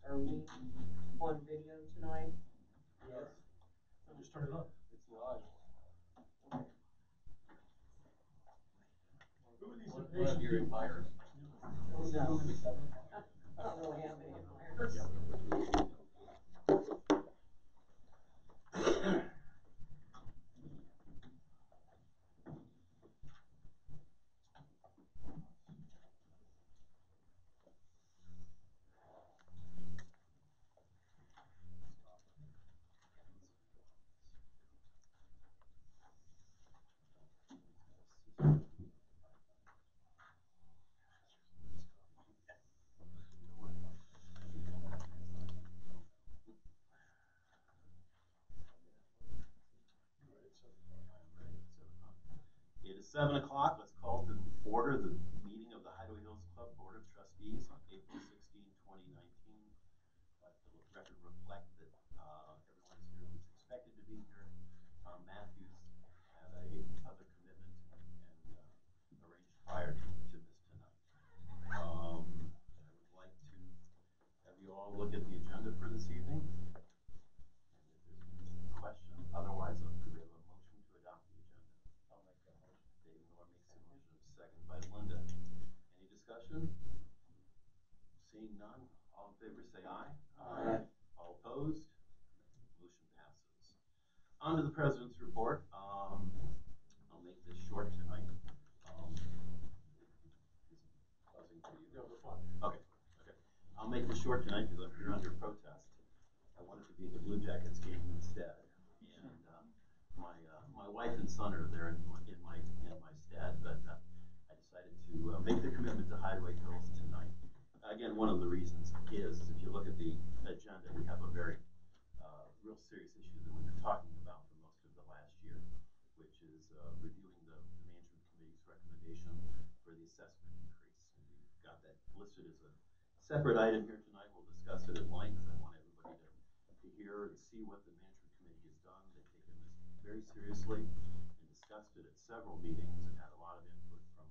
Are we on video tonight? Yes. Just turn it on. It's live. Okay. Who are these impatient Your people? admirers? Oh, no. I don't really have any admirers. It is 7 o'clock. Let's call to order the meeting of the Hideaway Hills Club Board of Trustees on April 16, 2019. Let the record reflect that everyone is here who's expected to be here. Tom Matthews had other commitment and arranged prior to this tonight. I would like to have you all look at the agenda for this evening. And if there's any question, otherwise, could we have a motion to adopt the agenda? I'll make that motion. Dave Moore makes a motion, second by Linda. Any discussion? Seeing none, all in favor say aye. Aye. All opposed? Motion passes. On to the President's report. I'll make this short tonight. Buzzing for you. Yeah, we're fine. Okay. I'll make this short tonight because I'm here under protest. I wanted to be at the Blue Jackets game instead, and my wife and son are there in my stead. But I decided to make the commitment to Hideaway Hills tonight. Again, one of the reasons is if you look at the agenda, we have a very real serious issue that we've been talking about for most of the last year, which is reviewing the management committee's recommendation for the assessment increase. And we've got that listed as a separate item here tonight. We'll discuss it at length. I want everybody to hear and see what the management committee has done. They've taken this very seriously and discussed it at several meetings and had a lot of input from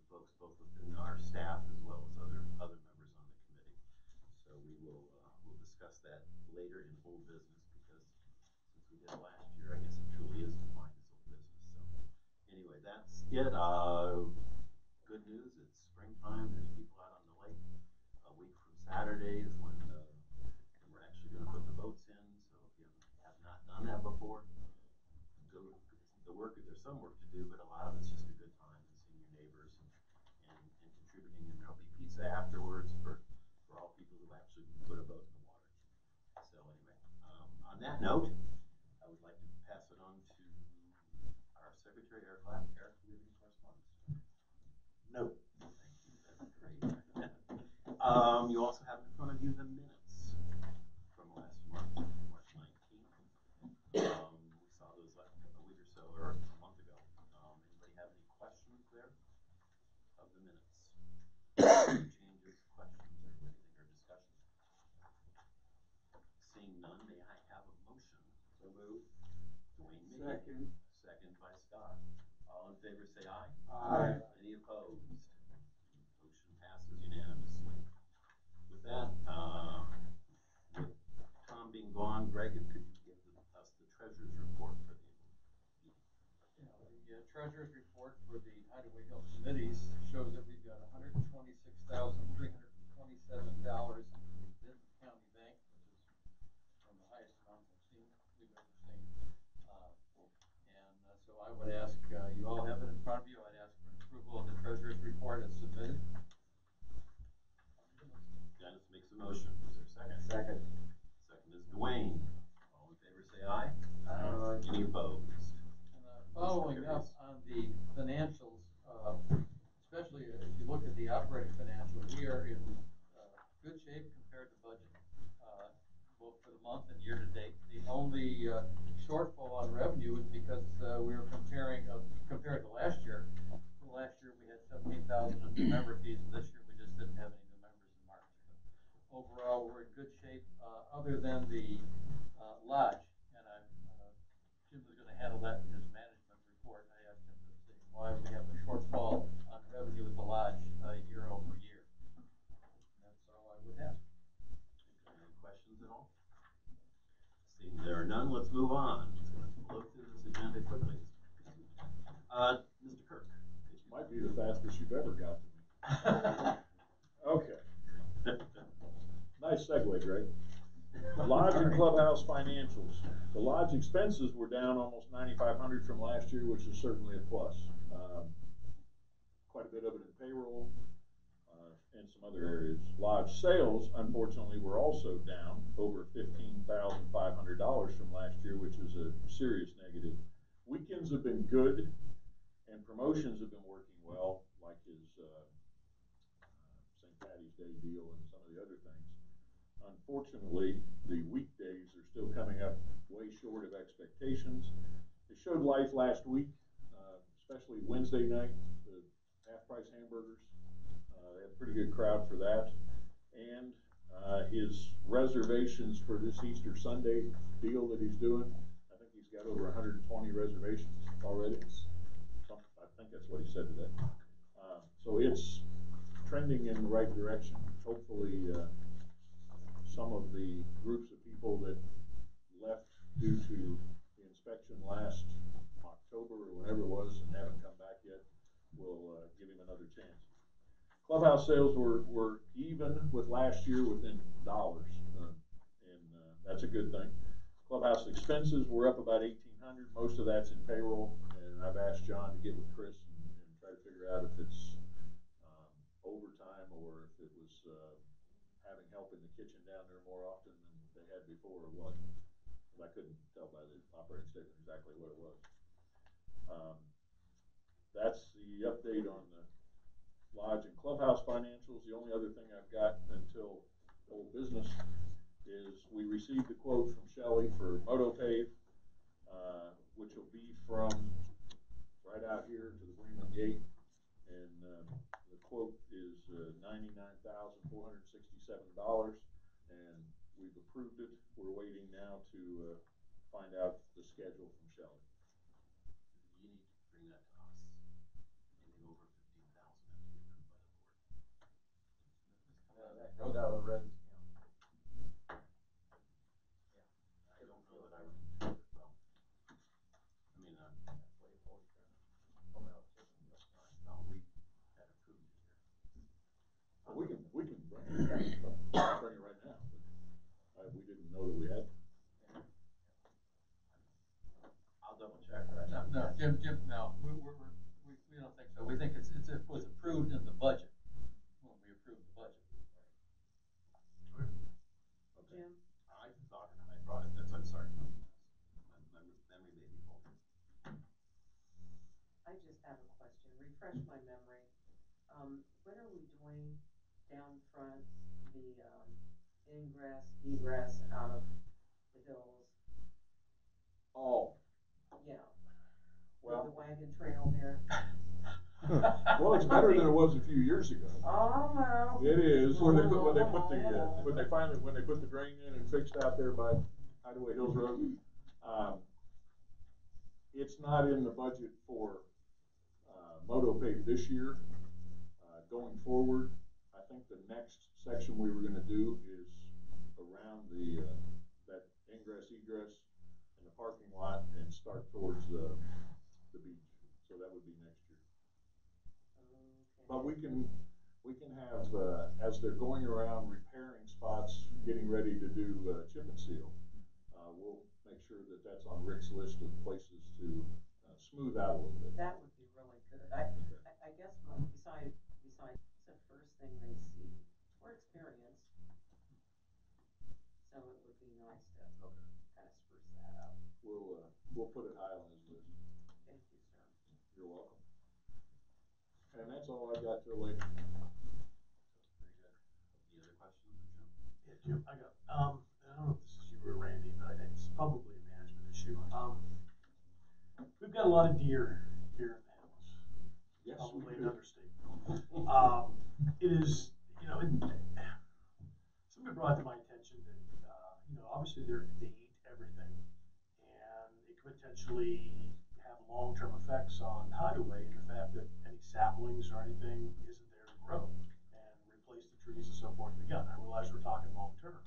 folks both within our staff as well as other members on the committee. So we'll discuss that later in full business because since we did last year, I guess it truly is defined as old business. So anyway, that's it. Good news, it's springtime. There's people out on the lake. A week from Saturday is when we're actually going to put the boats in. So if you have not done that before, go the work. There's some work to do, but a lot of it's just a good time and seeing your neighbors and contributing. And there'll be pizza afterwards for all people who actually put a boat in the water. So anyway, on that note, I would like to pass it on to our secretary, Eric Clapp. Eric, do you have any correspondence? No. Thank you. That's great. You also have in front of you the minutes from last month, March 19th. We saw those a week or so, or a month ago. Anybody have any questions there of the minutes? Any changes, questions, or anything, or discussion? Seeing none, may I have a motion? So moved. Dwayne made. Second. Second by Scott. All in favor say aye. Aye. Any opposed? Motion passes unanimously. With that, with Tom being gone, Greg, could you give us the treasurer's report for the meeting? The treasurer's report for the Hideaway Hills committees shows that we've got $126,327 within the county bank, which is one of the highest amounts we've ever seen. So I would ask, you all have it in front of you, I'd ask for approval of the treasurer's report as submitted. Dennis makes a motion. Is there a second? Second. Second is Dwayne. All in favor say aye. Aye. Any opposed? And following up on the financials, especially if you look at the operating financials, we are in good shape compared to budget, both for the month and year to date. The only shortfall on revenue is because we were compared to last year. Last year we had 17,000 in new member fees, and this year we just didn't have any new members in March. But overall, we're in good shape, other than the lodge. And Jim was going to handle that in his management report. I asked him to say why we have a shortfall on revenue at the lodge year over year. And that's all I would have. fastest you've ever got to me. Okay. Nice segue, Greg. Lodge and clubhouse financials. The lodge expenses were down almost $9,500 from last year, which is certainly a plus. Quite a bit of it in payroll and some other areas. Lodge sales, unfortunately, were also down over $15,500 from last year, which is a serious negative. Weekends have been good, and promotions have been working well, like his St. Patty's Day deal and some of the other things. Unfortunately, the weekdays are still coming up way short of expectations. They showed life last week, especially Wednesday night, the half-price hamburgers. They had a pretty good crowd for that. And his reservations for this Easter Sunday deal that he's doing, I think he's got over 120 reservations already. I think that's what he said today. So it's trending in the right direction. Hopefully, some of the groups of people that left due to the inspection last October or whenever it was and haven't come back yet will give him another chance. Clubhouse sales were even with last year within dollars, and that's a good thing. Clubhouse expenses were up about $1,800. Most of that's in payroll, and I've asked John to get with Chris and try to figure out if it's overtime or if it was having help in the kitchen down there more often than they had before or what. I couldn't tell by the operating statement exactly what it was. That's the update on the lodge and clubhouse financials. The only other thing I've got until old business is we received a quote from Shelley for MotoPave, which will be from right out here to the Bremen Gate, and the quote is $99,467, and we've approved it. We're waiting now to find out the schedule from Shelley. You need to bring that to us. Anything over 15,000 has to be approved by the board. That goes out of the regs. I don't know that I would. Well, I mean, no, we had approved it here. Well, we can bring it. Bring it right now. But we didn't know that we had. I'll double check. But No, Jim, no, we don't think so. We think it was approved in the budget when we approved the budget. Okay. Jim, I thought I brought it. I'm sorry. My memory may be faulty. I just have a question. Refresh my memory. When are we doing down front the ingress, egress out of the hills? Oh. Yeah. Well, the wagon trail there. Well, it's better than it was a few years ago. Oh, well. It is when they put the drain in and fixed out there by Hideaway Hills Road. It's not in the budget for MotoPave this year. Going forward, I think the next section we were going to do is around the that ingress egress in the parking lot and start towards the beach. So that would be next year. Okay. But we can have as they're going around repairing spots, getting ready to do chip and seal. We'll make sure that that's on Rick's list of places to smooth out a little bit. That would be really good. I guess besides the first thing they see or experience, so it would be nice to kind of spruce that up. We'll put it high on his list. Thank you, sir. You're welcome. And that's all I got till later. Very good. Any other questions, Jim? Yeah, Jim, I got, I don't know if this is you or Randy, but I think it's probably a management issue. We've got a lot of deer here in the hills. Yes, Probably we do. an understatement. It is, somebody brought to my attention that, obviously they eat everything, and it could potentially have long-term effects on Hideaway and the fact that any saplings or anything isn't there to grow and replace the trees and so forth. And again, I realize we're talking long-term.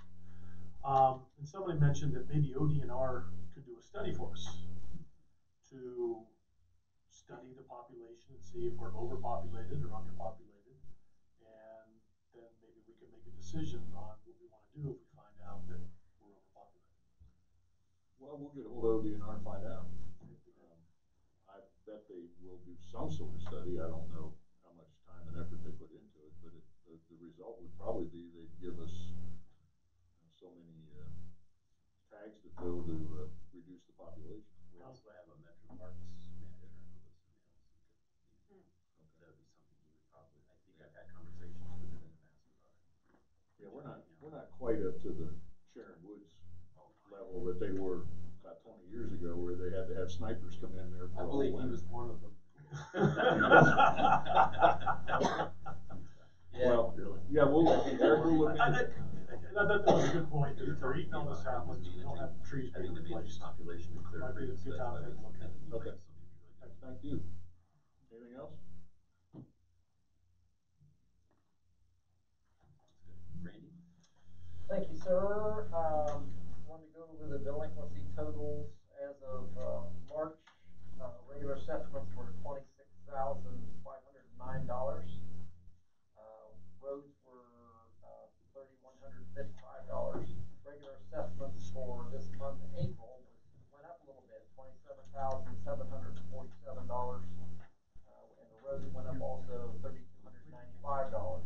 And somebody mentioned that maybe ODNR could do a study for us to study the population and see if we're overpopulated or underpopulated. And then maybe we can make a decision on what we want to do if we find out that we're overpopulated. Well, we'll get a hold of ODNR and find out. I bet they will do some sort of study. I don't know how much time and effort they put into it, but the result would probably be they'd give us so many tags to fill to reduce the population. We also have a Metro Parks manager who lives in Nelson. That would be something he would probably, I think I've had conversations with him in the past about it. Yeah, we're not quite up to the Sharon Woods level that they were about 20 years ago, where they had to have snipers come in there. I believe he was one of them. Well, yeah, Eric will look into it. That was a good point. If they're eating all the saplings, we don't have trees I think being the managed replaced. population to clear Might be a trees, good that's time why to we look at it. Okay. Really Thank you. Anything else? Randy? Thank you, sir. Wanted to go over the delinquency totals as of March. Regular assessments were $26,509. Roads were $3,155. Regular assessments for this month, April, went up a little bit, $27,747. And the roads went up also $3,295.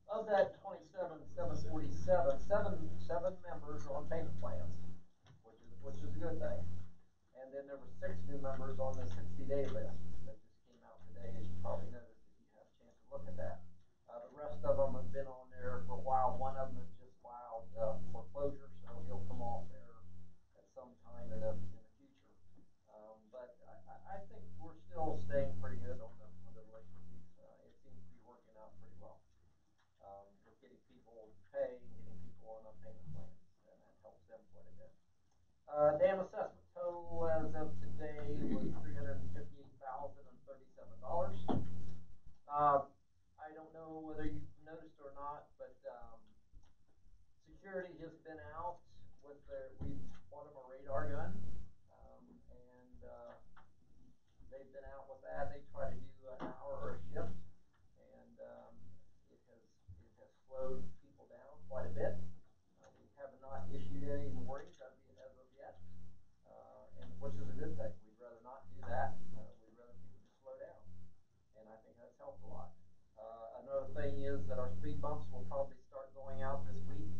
Of that 27,747, seven members are on payment plans, which is a good thing. And then there were 6 new members on the 60-day list that just came out today, as you probably noticed if you had a chance to look at that. The rest of them have been on there for a while. One of them has just filed foreclosure, so he'll come off there at some time in the future. But I think we're still staying pretty good on the delinquencies. It seems to be working out pretty well. With getting people to pay and getting people on payment plans, and that helps them quite a bit. Dam assessment total as of today was $358,037. I don't know whether you've noticed or not, but security has been out with we bought them a radar gun, and they've been out with that. They try to do an hour or a shift, and it has slowed people down quite a bit. We have not issued any warnings as of yet, and which is a good thing. We'd rather not do that. We'd rather people just slow down, and I think that's helped a lot. Another thing is that our speed bumps will probably start going out this week.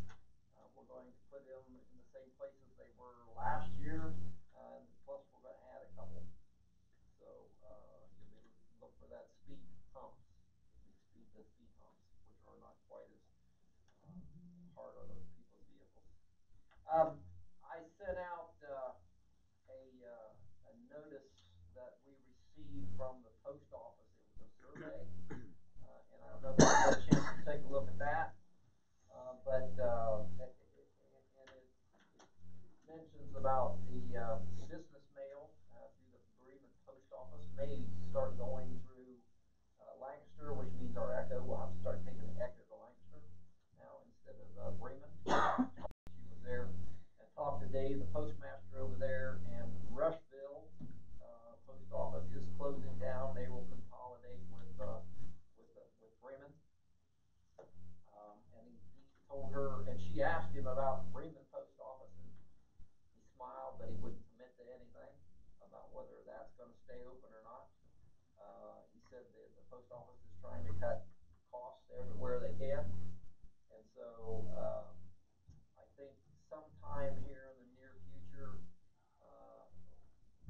We're going to put them in the same places they were last year, plus we're going to add a couple. So you'll be look for that speed humps, the speed humps, which are not quite as hard on those people's vehicles. I sent out a notice that we received from the post office. It was a survey, and I don't know if you had a chance to take a look at that, but and it mentions about the business mail through the bereavement post office may start going through Lancaster, which means our Echo will have to start taking the Echo to Lancaster now instead of Bremen. She was there and talked to Dave, the postmaster over there, and Rushville post office is closing down. They will consolidate with Bremen. And he told her, and she asked him about Bremen post office, and he smiled, but he wouldn't commit to anything about whether that's going to stay open or not. He said that the post office is trying to cut costs everywhere they can, and so I think sometime here in the near future,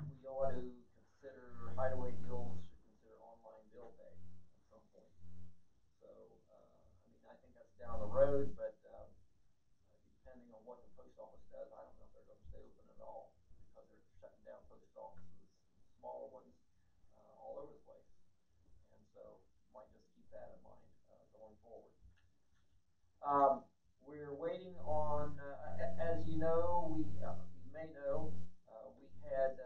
we ought to consider Hideaway Hills should consider online bill pay at some point. So I mean, I think that's down the road, but depending on what the post office does, I don't know if they're going to stay open at all because they're shutting down post offices, smaller ones, all over the place. And so might just keep that in mind going forward. We're waiting on, as you know, you may know, we had the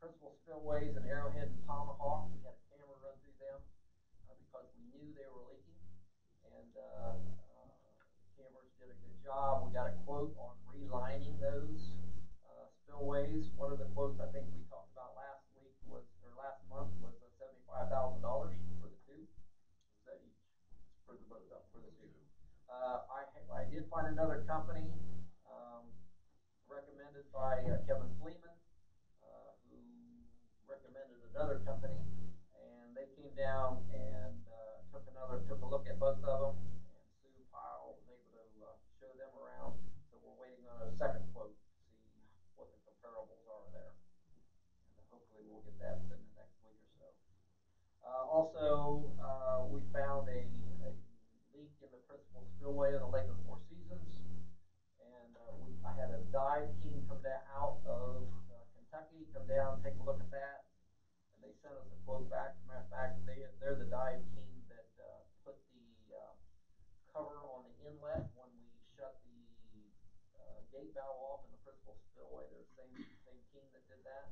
principal spillways in Arrowhead and Tomahawk. We had a camera run through them because we knew they were leaking, and the cameras did a good job. We got a quote on relining those spillways. One of the quotes I think we talked about last another company, and they came down and took a look at both of them. And Sue Pyle was able to show them around. So we're waiting on a second quote to see what the comparables are there, and hopefully we'll get that within the next week or so. Also, we found a leak in the principal spillway in the Lake of the Four Seasons, and I had a dive team come down out of Kentucky, come down, take a look at that, and they sent us a quote back. As a matter of fact, they're the dive team that put the cover on the inlet when we shut the gate valve off in the principal spillway. They're the same team that did that.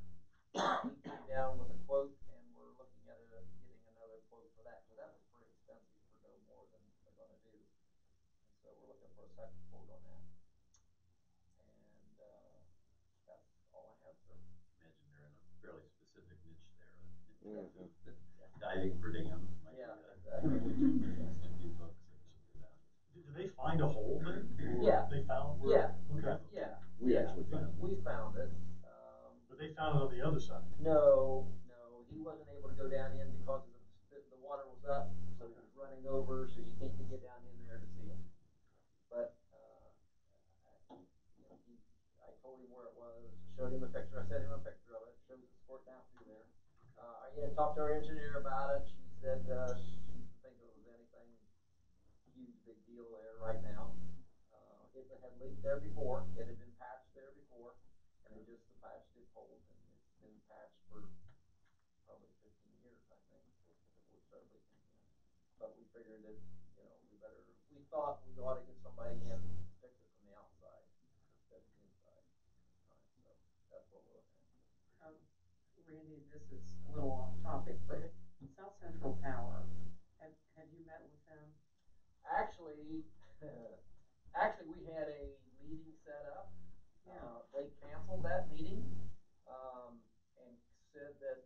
He came down with a quote, and we're looking at getting another quote for that, because that was pretty expensive for no more than they're going to do. And so we're looking for a second quote on that. And that's all I have, sir. Imagine they're in a fairly specific niche there in terms of diving for dams. Might Yeah, be, exactly. just a few books that should do that. Did they find a hole then? Or Yeah. They found Yeah. Okay. Yeah. We actually found it. We found it. But they found it on the other side. No, he wasn't able to go down in because of the water was up, so it was running over, so you can't get down in there to see it. But I told him where it was, showed him a picture. I sent him a picture of it. It shows it squirting out through there. I talked to our engineer about it. She said she didn't think it was anything huge, big deal there right now. It had leaked there before. It had been patched there before, and the patch did hold, and it's been patched for probably 15 years, I think, before it started leaking again. But we figured that, we thought we ought to get somebody in to fix it from the outside instead of the inside. So that's what we're looking at. Randy, this is a little off topic, but South Central Power, have you met with them? Actually, actually, we had a meeting set up. Yeah. They canceled that meeting and said that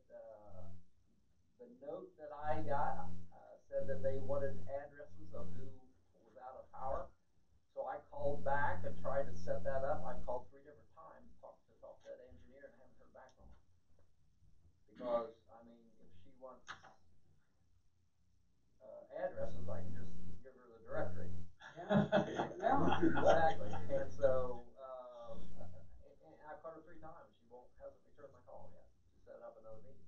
the note that I got said that they wanted addresses of who was out of power. So I called back and tried to set that up. I called 3 different times to talk to that engineer, and I haven't heard back from him. Because, I mean, if she wants addresses, I can just give her the directory. Yeah. Exactly. And so and I called her 3 times. She hasn't returned my call yet to set up another meeting.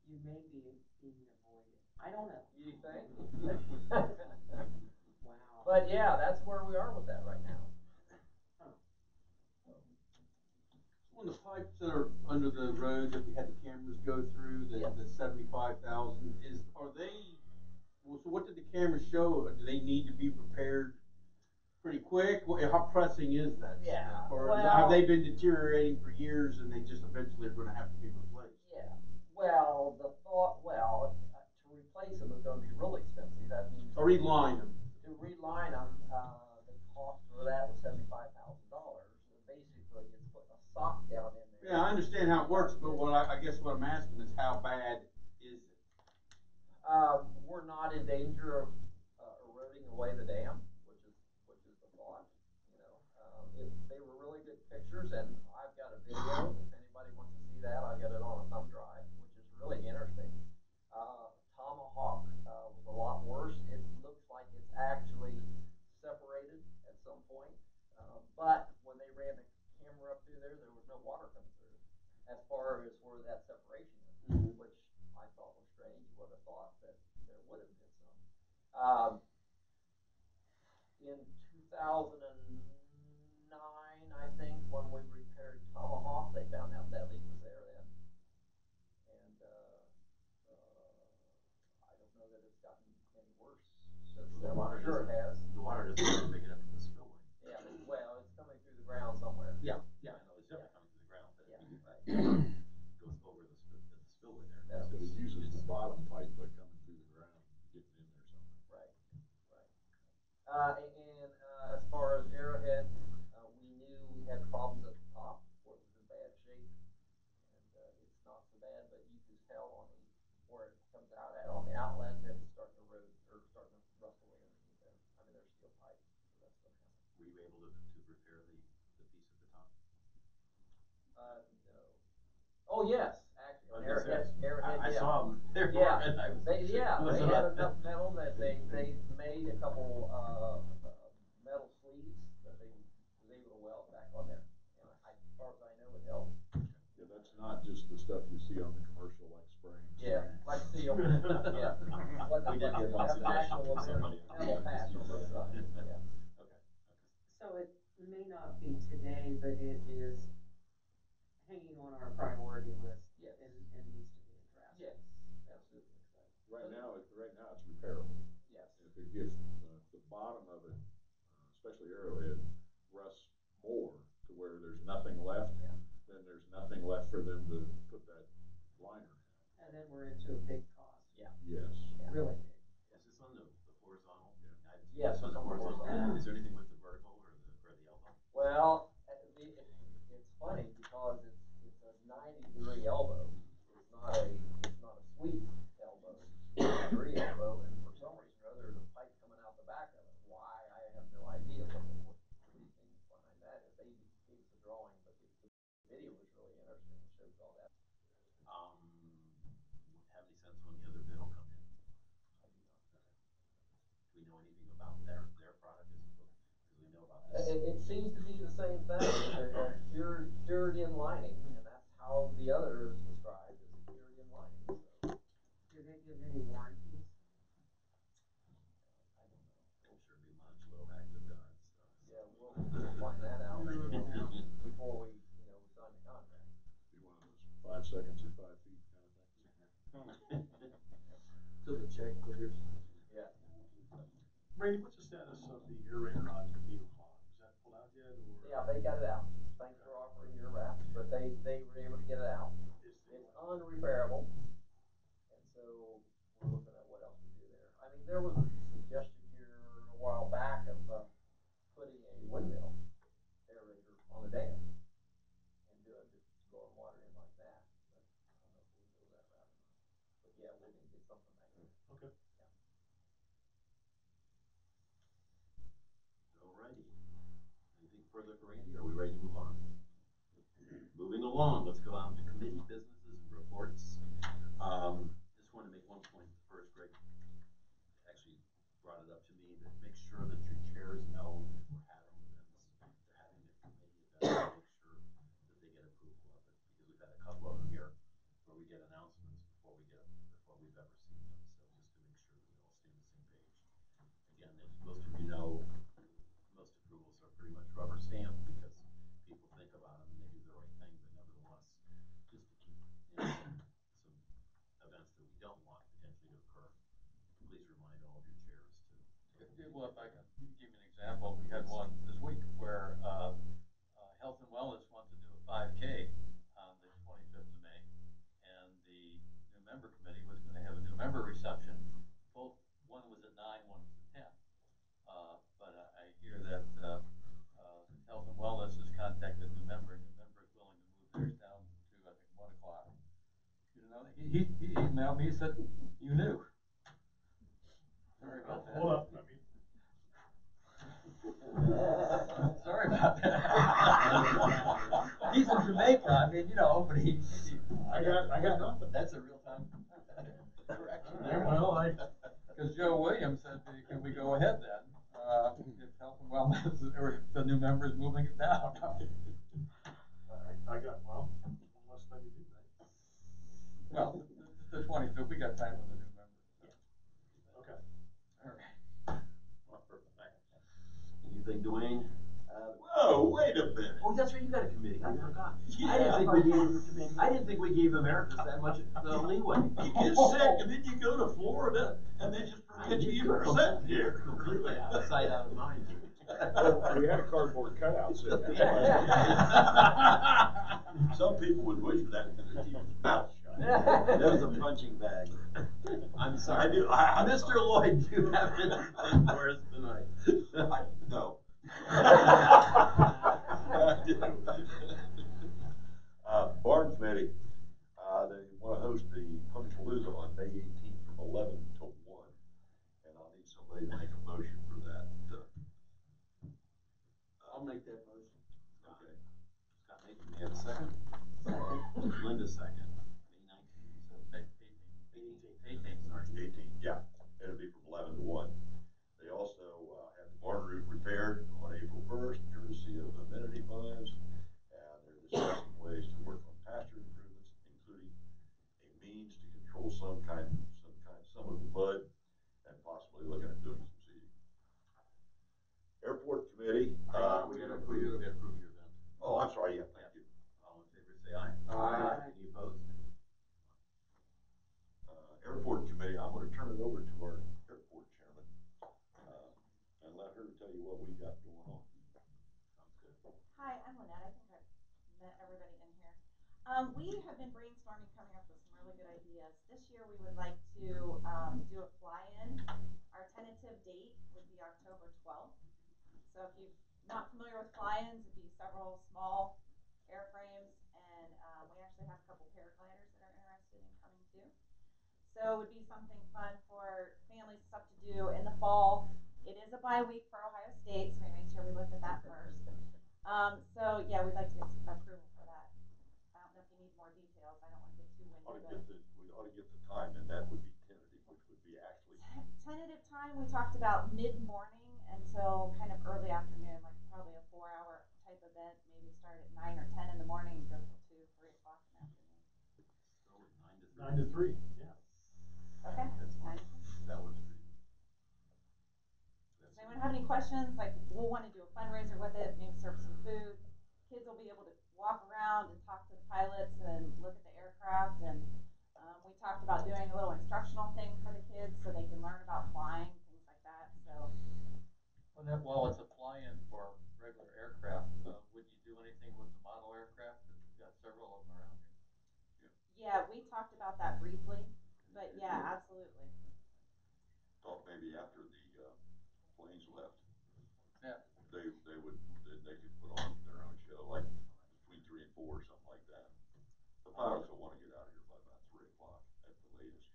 You may be being avoided. I don't know. You think? Wow. But yeah, that's where we are with that right now. On the pipes that are under the road that we had the cameras go through, the 75,000, are they, well, so what did the cameras show? Do they need to be repaired pretty quick? How pressing is that? Yeah, stuff? Or well, have they been deteriorating for years and they just eventually are going to have to be replaced? Yeah. Well, to replace them is going to be really expensive. That means Or reline them? to reline them, the cost for that was $75,000. Basically, it's putting a sock down in there. Yeah, I understand how it works, but I guess what I'm asking is how bad is it? We're not in danger of eroding away the dam, which is the thought. They were really good pictures, and I've got a video. If anybody wants to see that, I'll get it on a thumb drive, which is really interesting. Tomahawk was a lot worse. It looks like it's actually separated at some point, but when they ran the camera up through there, there was no water coming through as far as where that separation is, which I thought was strange. You would have thought that there would have been some. In 2009, I think, when we repaired Tomahawk, they found out that leak was there then. And I don't know that it's gotten any worse since then. I'm sure it has. The water doesn't ever make it up to the spillway. Yeah, well, it's coming through the ground somewhere. Yeah. I know it's definitely coming to the ground, but Yeah. right. Goes over the spillway there. Yeah. So it uses the bottom pipe by coming through the ground and getting in there somewhere. Right. And as far as Arrowhead, we knew we had problems at the top where it was in bad shape, and it's not so bad, but you can tell where it comes out at on the outlet that it's starting to erode or starting to rust away underneath there. I mean, there's steel pipe, so that's going to happen. Were you able to repair the piece at the top? No. Oh Oh, yes, actually, I on was gonna say, Arrowhead, I yeah. saw them. They were, Yeah, and I was. they looking had up. enough metal that they made a couple, metal sleeves that they was able to weld back on there. And as far as I know, it held. Yeah, that's not just the stuff you see on the commercial, like spraying. Yeah, like steel, yeah. What We did get one that's an suggestion actual from somebody. metal patch on both sides, yeah. Okay. So it may not be today, but it is hanging on our priority list Yes. and needs to be addressed. Yes, absolutely. Right now, it's repairable. Yes. If the bottom of it, especially Arrowhead, rusts more to where there's nothing left, Yeah. then there's nothing left for them to put that liner. And then we're into a big cost. Yeah. Yes. Yeah. Really big. Is this on the horizontal? Yeah. Yes, This it's on on the the horizontal. horizontal. Is there anything with the vertical or the elbow? Well, it's funny because it's a 90-degree elbow. It's not a sweep elbow. It's a 90-degree elbow, and for some reason or other, there's a pipe coming out the back of it. Why, I have no idea what the reasoning behind that is. They gave us a drawing, but the video was really interesting. It shows all that. Have any sense when the other bid will come in? I do not. Do we know anything about their product? Because we know about this. It seems to be the same thing. A cured in lining, and that's how the other is described, as a cured in lining. So Do they give any warranties? I don't know. I'm sure it'd be much low active guard stuff. Yeah, we'll find that out before we sign the contract. Be one of those 5 seconds or 5 feet kind of things. So the check clears. Yeah. Randy, what's the status of the aerator on Camino Pond? Is that pulled out yet, or? Yeah, they got it out. Thanks for offering your wraps, but they were able to get it out. It's unrepairable, and so we're looking at what else to do there. I mean, there was a suggestion here a while back of putting a windmill aerator on the dam and just blowing water in like that. But I don't know if we can go that route or not. But yeah, we're gonna get something like that. Okay. Alrighty. Anything further for Randy, or are we ready to move on? Moving along, let's go on to committee businesses and reports. Just want to make one point first. Greg actually brought it up to me that make sure that your chairs know if we're having events, they're having a committee event, make sure that they get approval of it, because we've had a couple of them here where we get announcements before we've ever seen them. So just to make sure that we all stay on the same page. Again, as most of you know, most approvals are pretty much rubber stamped because people think about them and they do the right thing, but nevertheless, just to keep some events that we don't want potentially to occur, please remind all of your chairs to. Well, if I can give you an example, we had one this week where Health and Wellness wanted to do a 5K on the 25th of May, and the new member committee was going to have a new member reception. Both, one was at 9, one was at 10. But I hear that Health and Wellness has contacted new member, and new member is willing to move theirs down to, I think, 1 o'clock. You know, he emailed me, he said, you knew. Sorry about that. Hold up, I mean. Sorry about that. He's in Jamaica, I mean, but he I got nothing. That's a real time correction. Yeah, well, because Joe Williams said, can we go ahead then? If Health and Wellness, or if the new member is moving it down. I got, well, one less thing to do, right? Well, the 25th, we got time with the new member. So. Okay. All right. Anything, Dwayne? Whoa, wait a minute. Oh, that's right, you got a committee. I forgot. I didn't think we gave Emeritus that much leeway. You get sick and then you go to Florida and they just forget you even sitting here. Completely out of sight, out of mind. Well, we had a cardboard cutout sitting there. Some people would wish for that to keep his mouth shut. That was a punching bag. I'm sorry. I do. Mr. Lloyd, do you have anything for us tonight? No. I do. Barn committee, they want to host the Punapalooza on May 18th from 11 to 1. And I'll need somebody to make a motion for that. I'll make that motion. Okay. Scott, may you have a second? Linda 2nd. May 19th, you said? 18th, sorry. 18th, yeah, it'll be from 11 to 1. They also have the barn roof repaired on April 1st, courtesy of amenity funds, and they're discussing ways to work on pasture improvements, including a means to control some of the bud, and possibly looking at doing some seeding. Airport committee. We gotta approve your event. Oh, I'm sorry. Yeah, thank you. All in favor, say aye. Aye. Any opposed? Airport committee. I'm going to turn it over to our airport chairman and let her tell you what we got going on. Sounds good. Hi, I'm Lynette. I think I've met everybody in here. We have been brainstorming, coming up with some really good ideas. This year we would like to do a fly-in. Our tentative date would be October 12th. So if you're not familiar with fly-ins, it'd be several small airframes, and we actually have a couple paragliders that are interested in coming too. So it would be something fun for families, stuff to do in the fall. It is a bye week for Ohio State, so we made sure we looked at that first. So yeah, we'd like to get approval for that. I don't know if you need more details. I don't want to get too windy. We ought to get the time, and that would be tentative, which would be actually Tentative time. We talked about mid-morning until kind of early afternoon, like probably a 4-hour type event. Maybe start at 9 or 10 in the morning and go till 2, 3 o'clock in the afternoon. So 9 to 3. Yeah. Okay. That's fine. 9 to 3. That works for you. Does anyone have any questions? Like, we'll want to do a fundraiser with it, maybe serve some food. Kids will be able to walk around and talk to the pilots and look at the aircraft. And we talked about doing a little instructional thing for the kids so they can learn about flying, things like that. So, Well, it's a fly-in for regular aircraft. Would you do anything with the model aircraft? Because we've got several of them around here. yeah, we talked about that briefly. But yeah, absolutely. thought maybe after the planes left, Yeah. they could put on their own show, like between 3 and 4 or something like that. The pilots will want to get out of here by about 3 o'clock at the latest.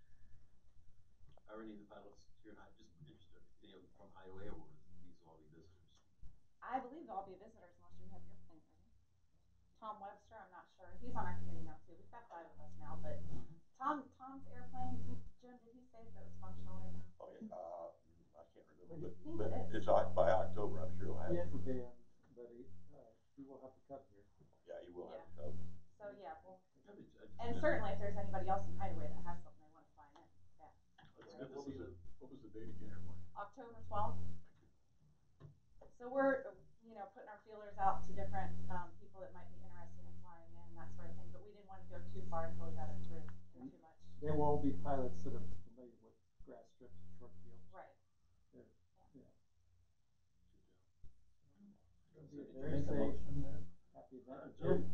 Are any of the pilots here? I'm just interested. From Highway, or these will all be visitors? I believe they'll all be visitors unless you have your plane ready. Tom Webster, I'm not sure. He's on our committee now too. We've got 5 of us now, but Tom's airplane, Jim, did he say if it was functional right now? Oh yeah, I can't remember, I think but it is. it's by October. I'm sure he'll have He has it. a band, but he will have to come here. Yeah, he will have Yeah. to come. So yeah, well, I and certainly if there's anybody else in Hideaway that has something they want to fly in, yeah. It's good to What see was them. what was the date again? October 12th. So we're, putting our feelers out to different people that might be interested in flying in and that sort of thing. But we didn't want to go too far until we got it through too much. They will all be pilots that are familiar with grass strips and short fields. Right. Yeah. It'll So be a did you very make a safe, motion there? happy event. Jim, you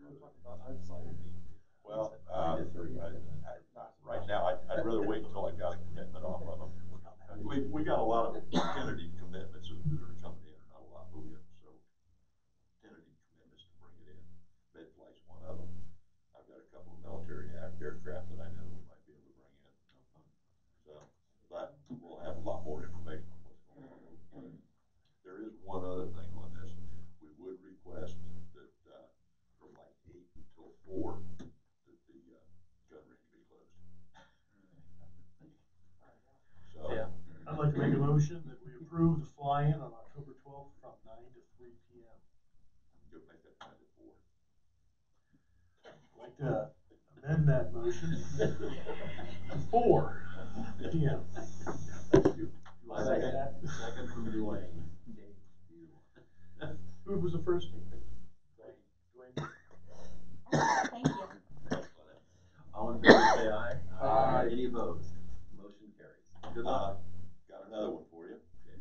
want to talk about hard sliding? Well, right now, I'd rather wait until I got a commitment off of them. We got a lot of tentative commitments that are coming in, or not a lot, but we have several tentative commitments to bring it in. Medflight's one of them. I've got a couple of military aircraft that I know we might be able to bring in. So, but we'll have a lot more information on what's going on. There is one other thing on this. We would request that from like 8 until 4, that the gun range be closed. So, Yeah. I'd like to make a motion that we approve the fly-in on October 12th from 9 to 3 p.m. you'll make that 9 to 4. I'd like to amend that motion to 4 p.m. Thank you. Do I second that? Second from Dwayne. Dave, do you want? Who was the first? Okay, thank you. Thanks, Lynette. All in favor, say aye. Aye. Any opposed? Motion carries. Good luck. Got another one for you. Okay.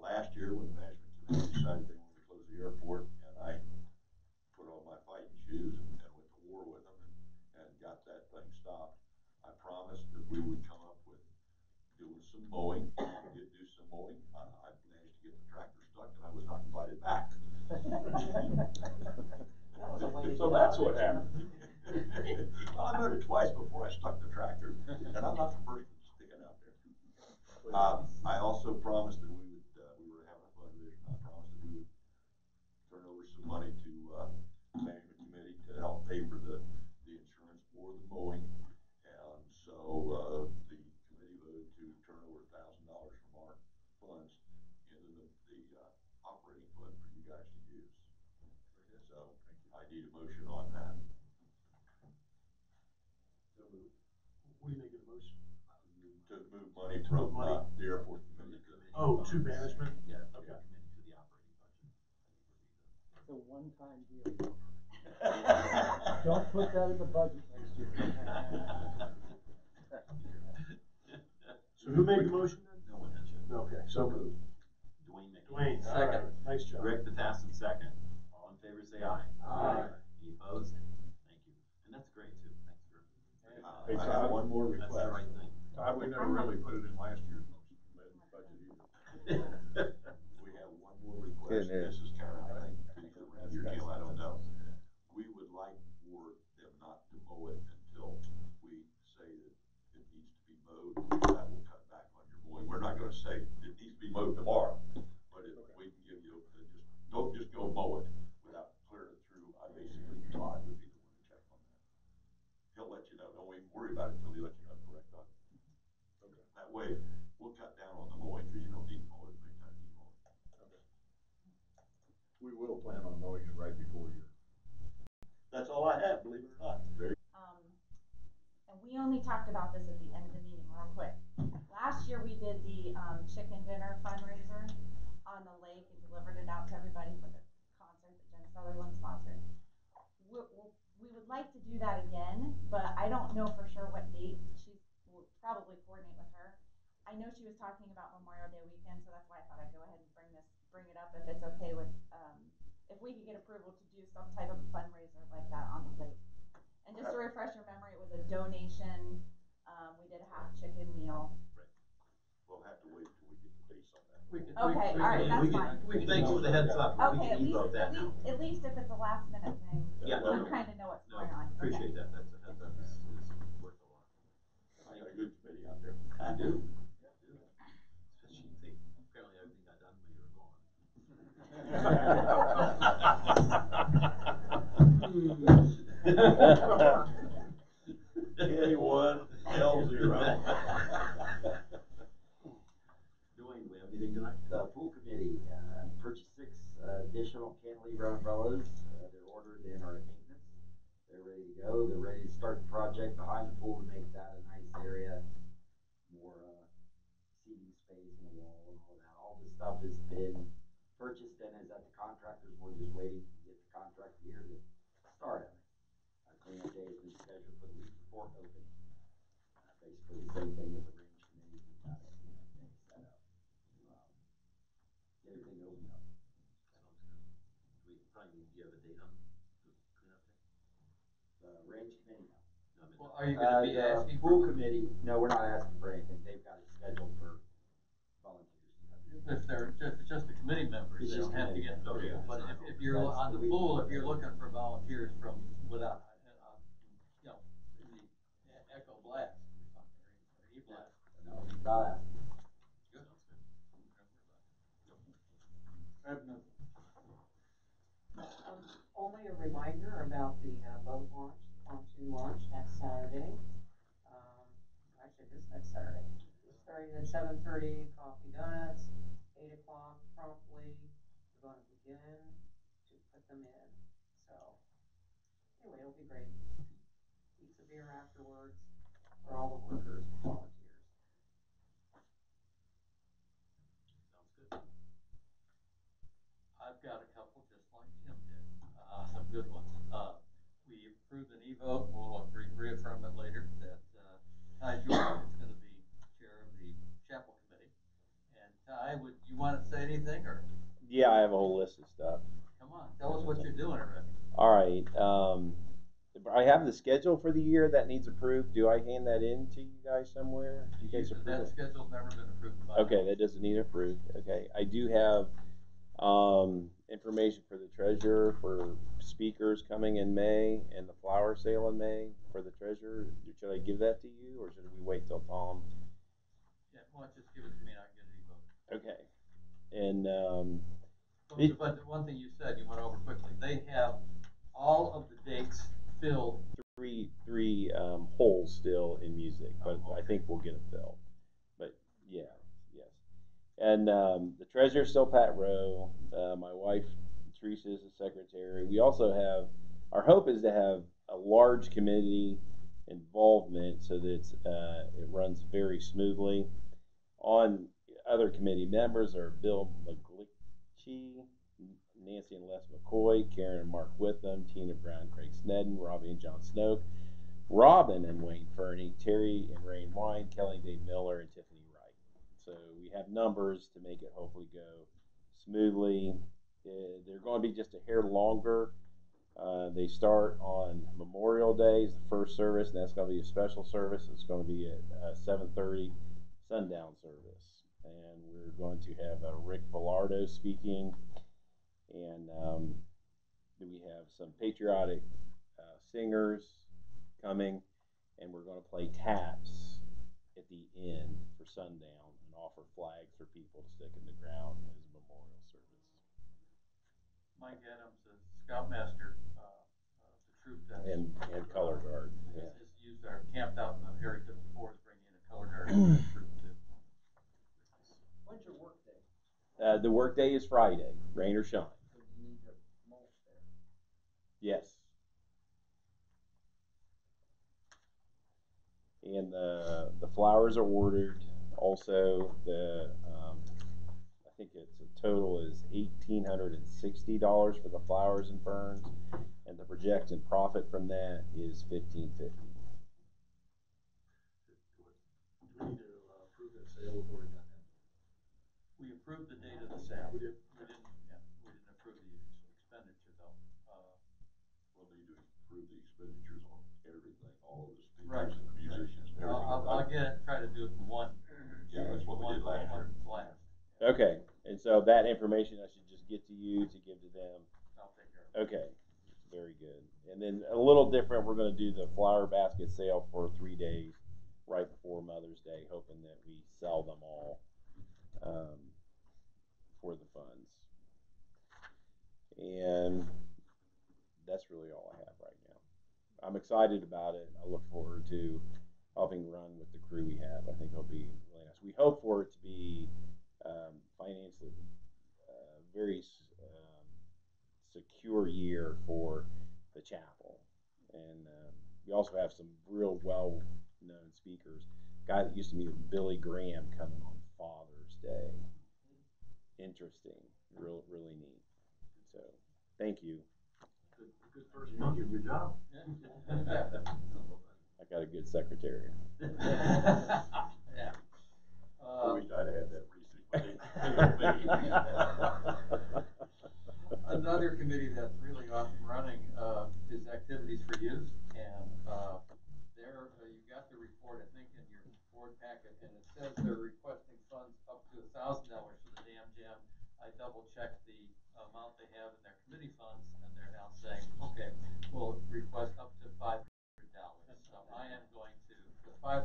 Last year, when the management committee decided they wanted to close the airport, and I put on my fighting shoes and went to war with them and got that thing stopped, I promised that we would come up with doing some mowing. We did do some mowing. I managed to get the tractor stuck, and I was not invited back. So that's what happened. Well, I mowed it twice before I stuck the tractor, and I'm not the first one sticking out there. I also promised that we were having a fundraiser, and I promised that we would turn over some money to management pay for the insurance or the mowing. And so, the committee voted to turn over $1,000 from our funds into the operating fund for you guys to use. So I need a motion on that. So moved. What are you making a motion? To move money from the airport committee to. Oh, to management? Yeah, Okay. committee to the operating budget. It's a one-time deal. Don't put that in the budget next year. So who made the motion then? No one has yet. Okay, so moved. Dwayne McNeil. Dwayne, all Second. right, nice job. Greg Patassin, second. All in favor, say aye. Aye. Any opposed? Thank you. And that's great too. Thanks for. Hey, I Todd, have one more That's request. the right thing. Todd, we never really put it in last year's budget either. We have one more request. This is kind of, I think, to around your deal, I don't know. We would like for them not to mow it until we say that it needs to be mowed. That will cut back on your mowing. We're not gonna say it needs to be mowed tomorrow, but if we can give you, don't just go mow it without clearing it through. I basically, Todd would be the one to check on that. He'll let you know. Don't even worry about it until he lets you know, correct, Todd? Okay. That way, we'll cut down on the mowing, because you don't need to mow it as many times as you mow it. Okay. We will plan on mowing it right before your. That's all I have, believe it or not. And we only talked about this at the end of the meeting, real quick. Last year we did the chicken dinner fundraiser on the lake and delivered it out to everybody for the concert that Jen Sutherland sponsored. We would like to do that again, but I don't know for sure what date. We'll probably coordinate with her. I know she was talking about Memorial Day weekend, so that's why I thought I'd go ahead and bring it up if it's okay with, if we could get approval to do some type of fundraiser like that on the lake. And just to refresh your memory, it was a donation. We did a half chicken meal. Right. We'll have to wait till we get the base on that. Okay, all right, that's fine. Thanks for the heads up. Okay, We can e-vote that now. at least if it's a last minute thing, Yeah, we no, kind of know what's no, going on. appreciate that. That's a heads up is worth a lot. I got a good committee out there. I do. Especially you think, apparently everything got done when you were gone. Anyone else here, right? Dwayne, do we have anything tonight? The pool committee purchased 6 additional cantilever umbrellas. They're ordered and are at maintenance. They're ready to go. They're ready to start the project behind the pool to make that a nice area, more seating space and a wall and all that. All this stuff has been purchased and is at the contractors. We're just waiting to get the contractor here to start on it. Cleanup day has been scheduled for the week before opening. Basically the same thing with the range committee. We've got a cleanup day set up. Get everything opened up. Sounds good. We probably, do you have a date on the cleanup day? The range committee, no. No, I mean, Well, are you gonna be asking Pool for, committee, no, we're not asking for anything. They've got it scheduled for volunteers. if they're just the committee members, It's they just don't have to committee. get Okay. approval, but if you're That's on the the week. pool, if you're looking for volunteers from without, you know, the echo blast or something, or e-blast. No, not asking. Good. sounds good. I have nothing. Only a reminder about the boat launch, pontoon launch next Saturday. Actually, this next Saturday. Starting at 7:30, coffee, donuts. 8 o'clock promptly. We're going to begin to put them in. So anyway, it'll be great. Pizza beer afterwards for all the workers, volunteers. Sounds good. I've got a couple just like Jim did, some good ones. We approved an e-vote, we'll reaffirm it later, that Ty Jordan is gonna be chair of the chapel committee. And Ty, would you wanna say anything, or, Yeah, I have a whole list of stuff. come on, tell us what you're doing already. All right. I have the schedule for the year that needs approved. Do I hand that in to you guys somewhere? Do you guys approve That it? schedule's never been approved by. Okay, that doesn't need approved. Okay, I do have information for the treasurer for speakers coming in May and the flower sale in May for the treasurer. Should I give that to you, or should we wait till Tom? Yeah, why don't you just give it to me and I can get it e-vote. Okay, and But the one thing you said, you went over quickly, they have all of the dates filled. three holes still in music, but I think we'll get them filled. But yeah, yes. And the treasurer's still Pat Rowe. My wife Teresa is the secretary. We also have, our hope is to have a large committee involvement so that it runs very smoothly. On other committee members are Bill McGlinchey, Nancy and Les McCoy, Karen and Mark Witham, Tina Brown, Craig Snedden, Robbie and John Snoke, Robin and Wayne Fernie, Terry and Rain Wine, Kelly Dave Miller, and Tiffany Wright. So we have numbers to make it hopefully go smoothly. They're going to be just a hair longer. They start on Memorial Day is the first service, and that's going to be a special service. It's going to be at 7:30 sundown service, and we're going to have Rick Villardo speaking, and we have some patriotic singers coming, and we're going to play taps at the end for sundown and offer flags for people to stick in the ground as a memorial service. Mike Adams, the scoutmaster, the troop that's and color guard. Yeah. Is used our camped out in the area before is bringing in a color guard troop too. When's your work day? The work day is Friday, rain or shine. So you need to mulch there. Yes. And the flowers are ordered. Also, I think it's a total is $1,860 for the flowers and ferns, and the projected profit from that is $1,550. Do we need to approve that sale before we done that? We approved the date of the sale. We did. We didn't approve the expenditure though. Well, they do approve the expenditures on everything, all of the speakers Right. and the musicians and everything. I'll get it, try to do it in one. Yeah, that's what we did last year. Last. Okay, and so that information I should just get to you to give to them. I'll take care of it. Okay, very good. And then a little different, we're going to do the flower basket sale for 3 days right before Mother's Day, hoping that we sell them all for the funds. And that's really all I have right now. I'm excited about it. I look forward to helping run with the crew we have. I think it'll be really nice. We hope for it to be financially very secure year for the chapel. And we also have some real well-known speakers. A guy that used to meet with Billy Graham coming on Father's Day. Interesting, really neat. So, thank you. Good first month. Good job. I got a good secretary. Yeah. I wish I'd had that recently. Another committee that's really off and running is Activities for Youth, and there you got the report I think in your board packet, and it says they're requesting funds up to $1,000 for the Dam Jam. I double checked the amount they have in their committee funds, and they're now saying, okay, we'll request up to $500. So I am going to the $500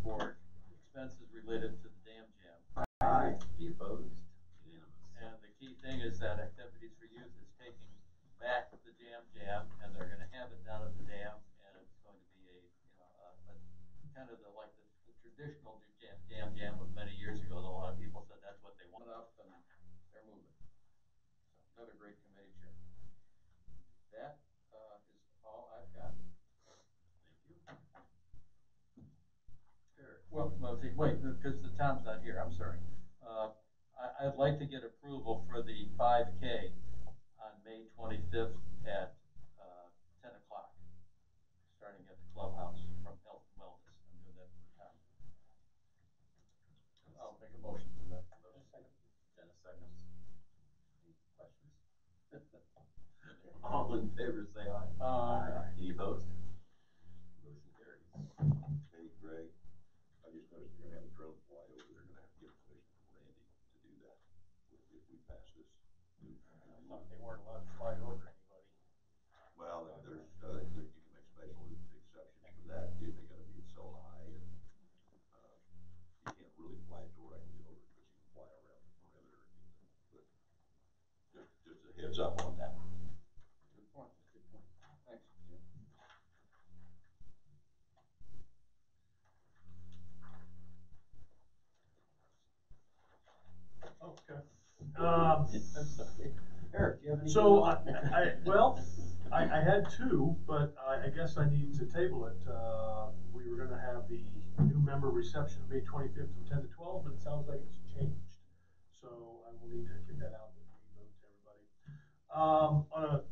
for expenses related to the Dam Jam. Aye. Any opposed? Unanimous. And the key thing is that Activities for Youth is taking back the Jam, and they're going to have it down at the dam, and it's going to be a kind of like the traditional Jam of many years ago. A lot of people said that's what they wanted up, and they're moving. So another great committee chair. That is all I've got. Thank you. Eric. Well, see, wait, because the Tom's not here. I'm sorry. I'd like to get approval for the 5K on May 25th at 10 o'clock, starting at the clubhouse from Health and Wellness. I'm doing that for the Tom. I'll make a motion for that. Dennis seconds. Any questions? All in favor say aye. Aye. Any opposed? Motion carries. Hey, Greg, I just noticed you're gonna have a drone fly over. They're gonna have to get permission from Randy to do that if we pass this. I thought they weren't allowed to fly over anybody. Well, there's, you can make special exceptions for that. They gotta be so high, and, you can't really fly directly over, but you can fly around the perimeter and do that. But just a heads up on that. Good point. Good point. Thanks, Jim. Um, Eric, do you have any? So, I had two, but I guess I need to table it. We were gonna have the new member reception May 25th from 10 to 12, but it sounds like it's changed. So I will need to get that out with the vote to everybody.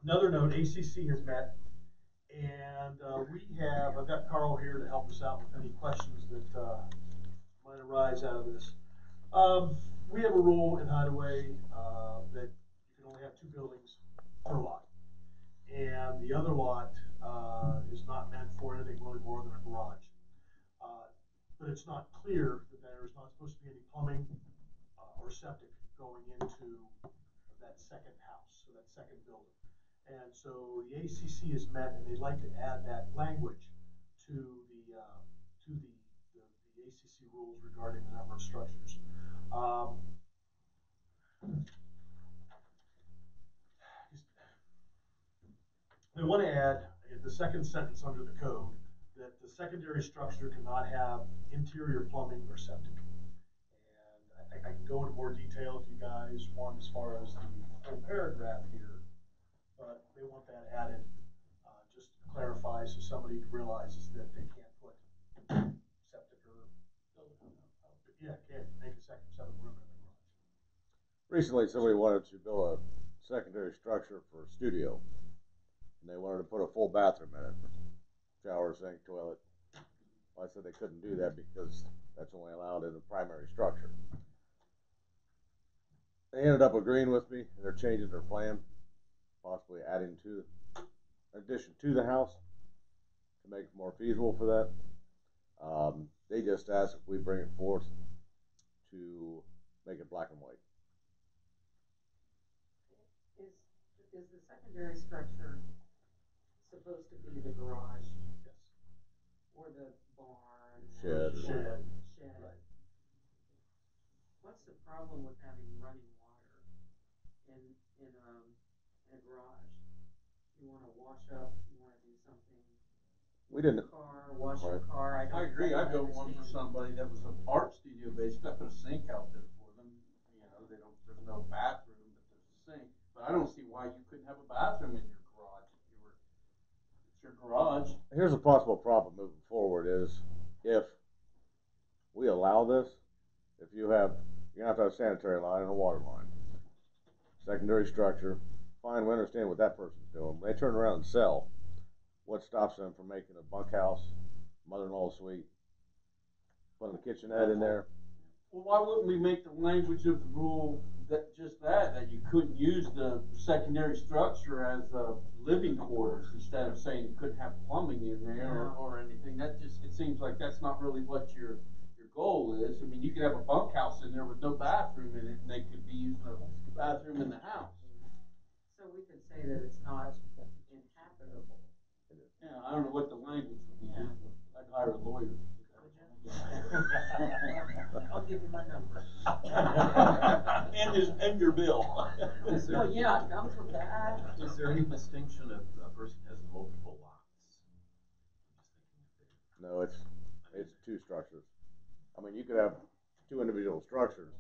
Another note, ACC has met, and I've got Carl here to help us out with any questions that might arise out of this. We have a rule in Hideaway that you can only have 2 buildings per lot. And the other lot is not meant for anything really more than a garage. But it's not clear that there is not supposed to be any plumbing or septic going into that second house, or that second building. And so the ACC has met, and they'd like to add that language to the ACC rules regarding the number of structures. They want to add the second sentence under the code that the secondary structure cannot have interior plumbing or septic. And I can go into more detail if you guys want as far as the whole paragraph here, but they want that added just to clarify so somebody realizes that they can't put septic or can't make a seventh room in the garage. Recently, somebody wanted to build a secondary structure for a studio, and they wanted to put a full bathroom in it, shower, sink, toilet. Well, I said they couldn't do that because that's only allowed in the primary structure. They ended up agreeing with me, and they're changing their plan, possibly adding addition to the house to make it more feasible for that. They just asked if we bring it forth to make it black and white. Is the secondary structure supposed to be the garage? Yes. Or the barn? Shed. Shed. Right. What's the problem with having running water in a garage? You want to wash up, you want to do something. We didn't. Wash your car. I agree. I built one for somebody that was an art studio basically. I put a sink out there for them. You know, there's no bathroom, but there's a sink. But I don't see why you couldn't have a bathroom in your garage it's your garage. Here's a possible problem moving forward is if we allow this, if you're gonna have to have a sanitary line and a water line, secondary structure, fine, we understand what that person's doing. When they turn around and sell, what stops them from making a bunkhouse, mother-in-law suite, putting the kitchenette in there? Well, why wouldn't we make the language of the rule that you couldn't use the secondary structure as living quarters instead of saying you couldn't have plumbing in there or anything? It seems like that's not really what your goal is. I mean, you could have a bunkhouse in there with no bathroom in it, and they could be using a bathroom in the house. So we could say that it's not inhabitable. Yeah, I don't know what the language would be. Yeah. I'd hire a lawyer. I'll give you my number. and your bill. Well, yeah, it comes with that. Is there any distinction if a person has multiple lots? No, it's 2 structures. I mean, you could have 2 individual structures,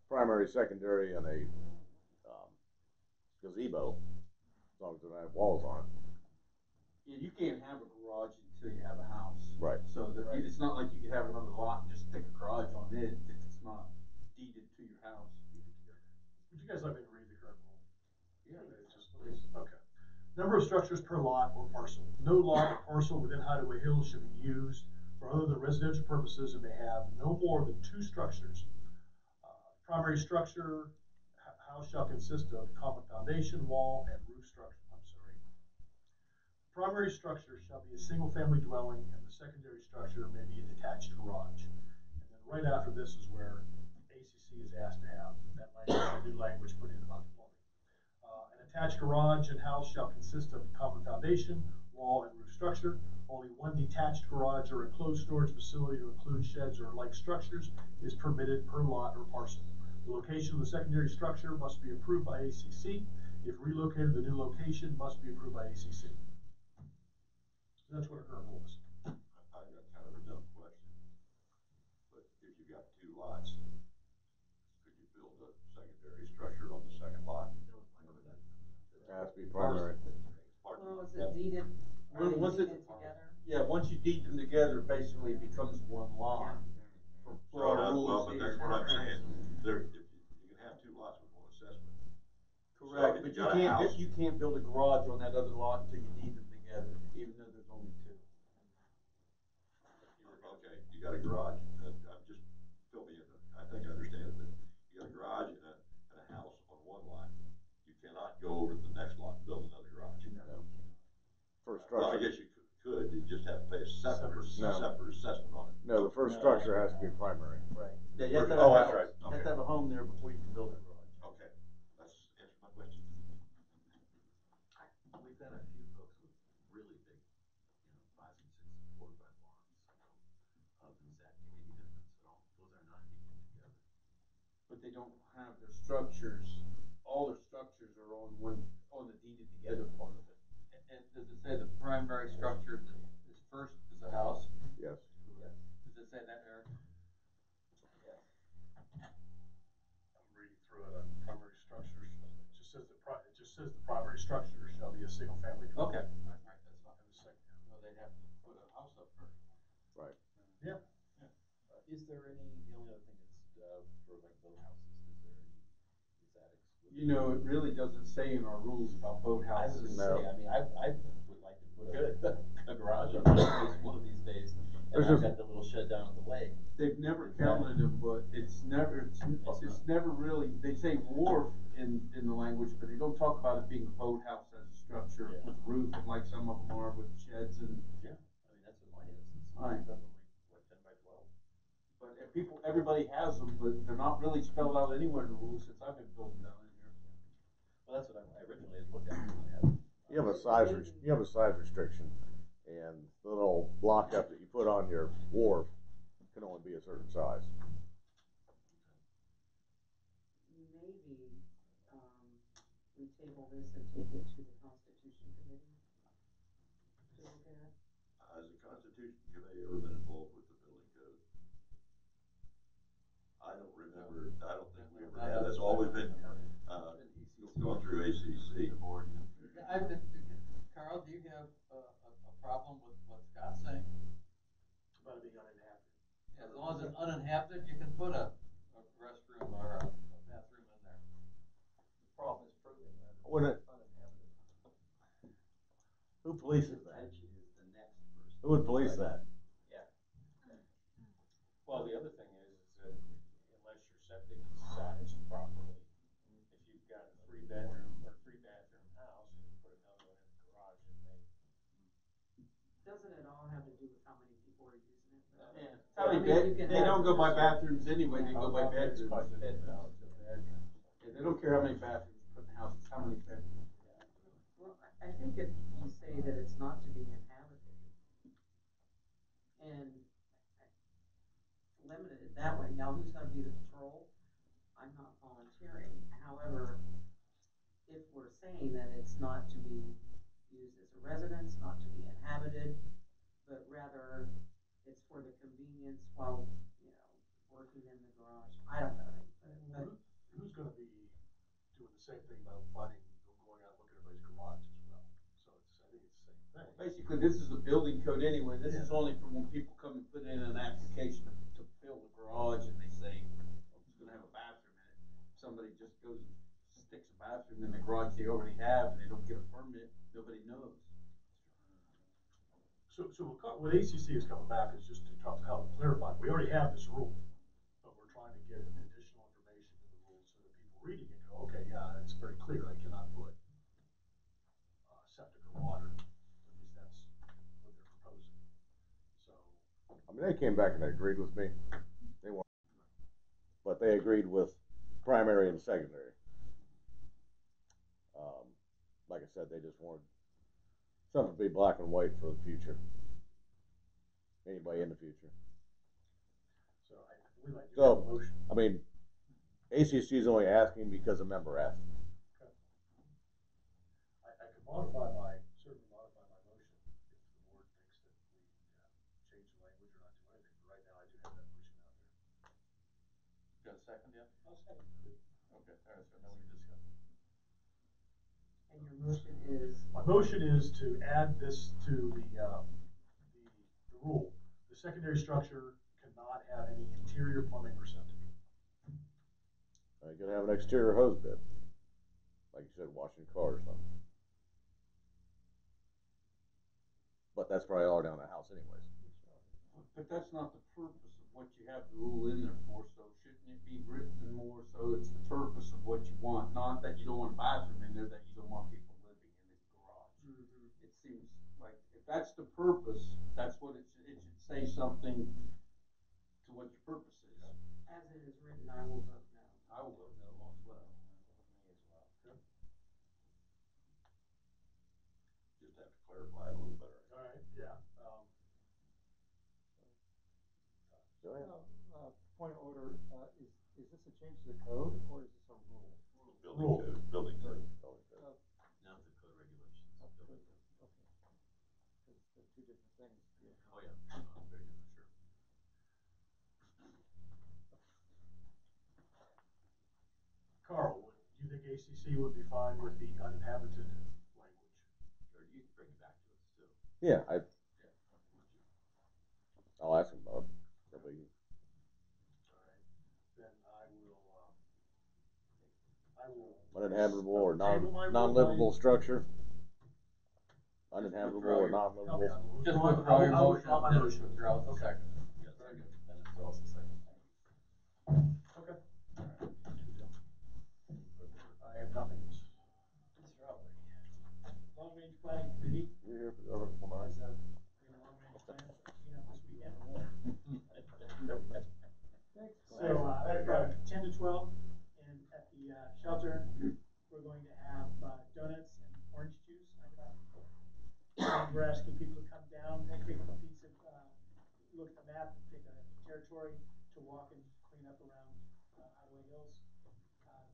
primary, secondary, and a gazebo, as long as they don't have walls on it. Yeah, you can't have a garage until you have a house. Right. So it's not like you could have another lot and just stick a garage on it if it's not deeded to your house. Would you guys like me to read the current rule? Yeah. Please. Okay. Number of structures per lot or parcel. No lot or parcel within Hideaway Hills should be used for other than residential purposes and may have no more than 2 structures. Primary structure, house shall consist of common foundation, wall, and roof structure. Primary structure shall be a single-family dwelling, and the secondary structure may be a detached garage. And then right after this is where ACC is asked to have that new language put in about the plumbing. An attached garage and house shall consist of common foundation, wall, and roof structure. Only one detached garage or enclosed storage facility to include sheds or like structures is permitted per lot or parcel. The location of the secondary structure must be approved by ACC. If relocated, the new location must be approved by ACC. That's what our current rule is. I got kind of a dumb question, but if you got 2 lots, could you build a to be primary. Well, is it deeded, are they Once it- deeded together? Yeah, once you deed them together, basically it becomes one lot. For our rules Well, but that's here. what I'm saying, you can have two lots with one assessment. Correct, So if but you got a house- you can't build a garage on that other lot until you deed them together, even though there's only two. Okay, you got a garage, I'm just, fill me in, I think I understand it, but you got a garage and a house on one lot. You cannot go over to the next lot and build another garage. No. First Well, I structure. guess you could, you just have to pay a separate assessment on it. No, the first structure has to be primary. Right. Yeah, you have to have Oh, a that's house. right. You have to have a home there before you can build a garage. Okay, that's answered my question. We've got a few folks with really big, 5 and 6 and 4 or 5 lots. Does that make any difference at all? Those are not deeded together. But they don't have their structures, all their structures are on on the deeded together part of it. And does it say the primary structure is first is the house? Yes. Yes. Does it say that, Eric? Yes. I'm reading through it, primary structures, it just says the primary structure shall be a single family dwelling. Okay, right, that's fine. And the second, No, they'd have to put a house up first. Right. yeah, Is there any, the only other thing is, for like boathouses, is that excluded? You know, it really doesn't say in our rules about boat I was houses. gonna say, I mean, I would like to put a garage on my place one of these days, and I've got the little shed down at the lake. They've never Is that- counted them, but it's never really, they say wharf in the language, but they don't talk about it being a boathouse as a structure Yeah. with roof, and like some of them are with sheds and. Yeah, I mean, that's what mine is, it's Right. something like, 10 by 12. But everybody has them, but they're not really spelled out anywhere in the rules since I've been building down in here. Well, that's what I originally had looked at when I had. You have a size restriction, and the little block up that you put on your wharf can only be a certain size. Maybe, we table this and take it to the Constitution Committee to look at. Has the Constitution Committee ever been involved with the building code? I don't remember, I don't think we ever have, that's always been, going through ACC. Board. Carl, do you have a problem with what Scott's saying? about it being uninhabited. Yeah, as long as it's uninhabited, you can put a restroom or a bathroom in there. The problem is proving that When it's uninhabited. Who polices that? Attention is the next person. Who would police that? Yeah. Well, the other thing is that unless your septic is sized properly, if you've got a 3-bedroom or 3-bathroom house and you put another one in the garage, it may. Doesn't it all have to do with how many people are using it? though? Yeah. I mean, you can They have- don't go by bathrooms anyway, they go by Okay, it's bedrooms. by bedrooms. Yeah, they don't care how many bathrooms you put in the house, it's how many bedrooms. Well, I think if you say that it's not to be inhabited and limited it that way, now who's gonna be the patrol? I'm not volunteering, however, if we're saying that it's not to be used as a residence, not to be inhabited, but rather it's for the convenience while, working in the garage, I don't know, but Who's gonna be doing the same thing about going out and looking at everybody's garage as well? So I think it's the same thing. Basically, this is a building code anyway, this is only for when people come and put in an application to fill the garage and they say, it's gonna have a bathroom in it. Somebody just goes and sticks a bathroom in the garage they already have and they don't get a permit, nobody knows. So what ACC is coming back is just to talk how to clarify, we already have this rule, but we're trying to get additional information in the rules so that people reading it go, okay, yeah, it's very clear, I cannot put septic or water, at least that's what they're proposing. So, I mean, they came back and they agreed with me. They want, but they agreed with primary and secondary. Like I said, they just wanted something to be black and white for the future. Anybody in the future. so I believe I do So, have a motion. I mean, ACC is only asking because a member asked. I could certainly modify my motion if the board thinks that we change the language or not do anything, but right now I do have that motion out there. Got a second yet? I'll second. Okay, alright, so now we can discuss. And your motion is? My motion is to add this to the rule. The secondary structure cannot have any interior plumbing or septic. You could have an exterior hose bib, like you said, washing a car or something. But that's probably all down the house anyways. But that's not the purpose of what you have the rule in there for, so shouldn't it be written more so it's the purpose of what you want, not that you don't want a bathroom in there, that you don't want people living in the garage. It seems like if that's the purpose, that's what it should say something to what your purpose is. As it is written, I will vote no. I will vote no as well. Me as well. Okay. Just have to clarify it a little better. All right, yeah. Go ahead. Point of order, is this a change to the code or is this a rule? Rule. Building code. Now the code regulations. Okay, because they're two different things. Oh, yeah, very different, sure. Carl, do you think ACC would be fine with the uninhabited language? Or you can bring it back to us too. Yeah, I'll ask him about it. No biggie. All right, then I will. Uninhabitable or Table my non-livable my- structure. Uninhabitable or non-livable. Just withdraw your I'll motion. withdraw my Just motion. withdraw the Okay. second. Yeah, very good. Then it's also second. Okay. I have nothing else. Mr. Albrecht. Long Range Planning Committee You here for the other one? has a long range plan for cleanup this weekend. So, from 10 to 12 at the shelter, we're going to have donuts and orange juice. And we're asking people to come down and pick up a piece of, look at the map and pick a territory to walk and clean up around Hideaway Hills.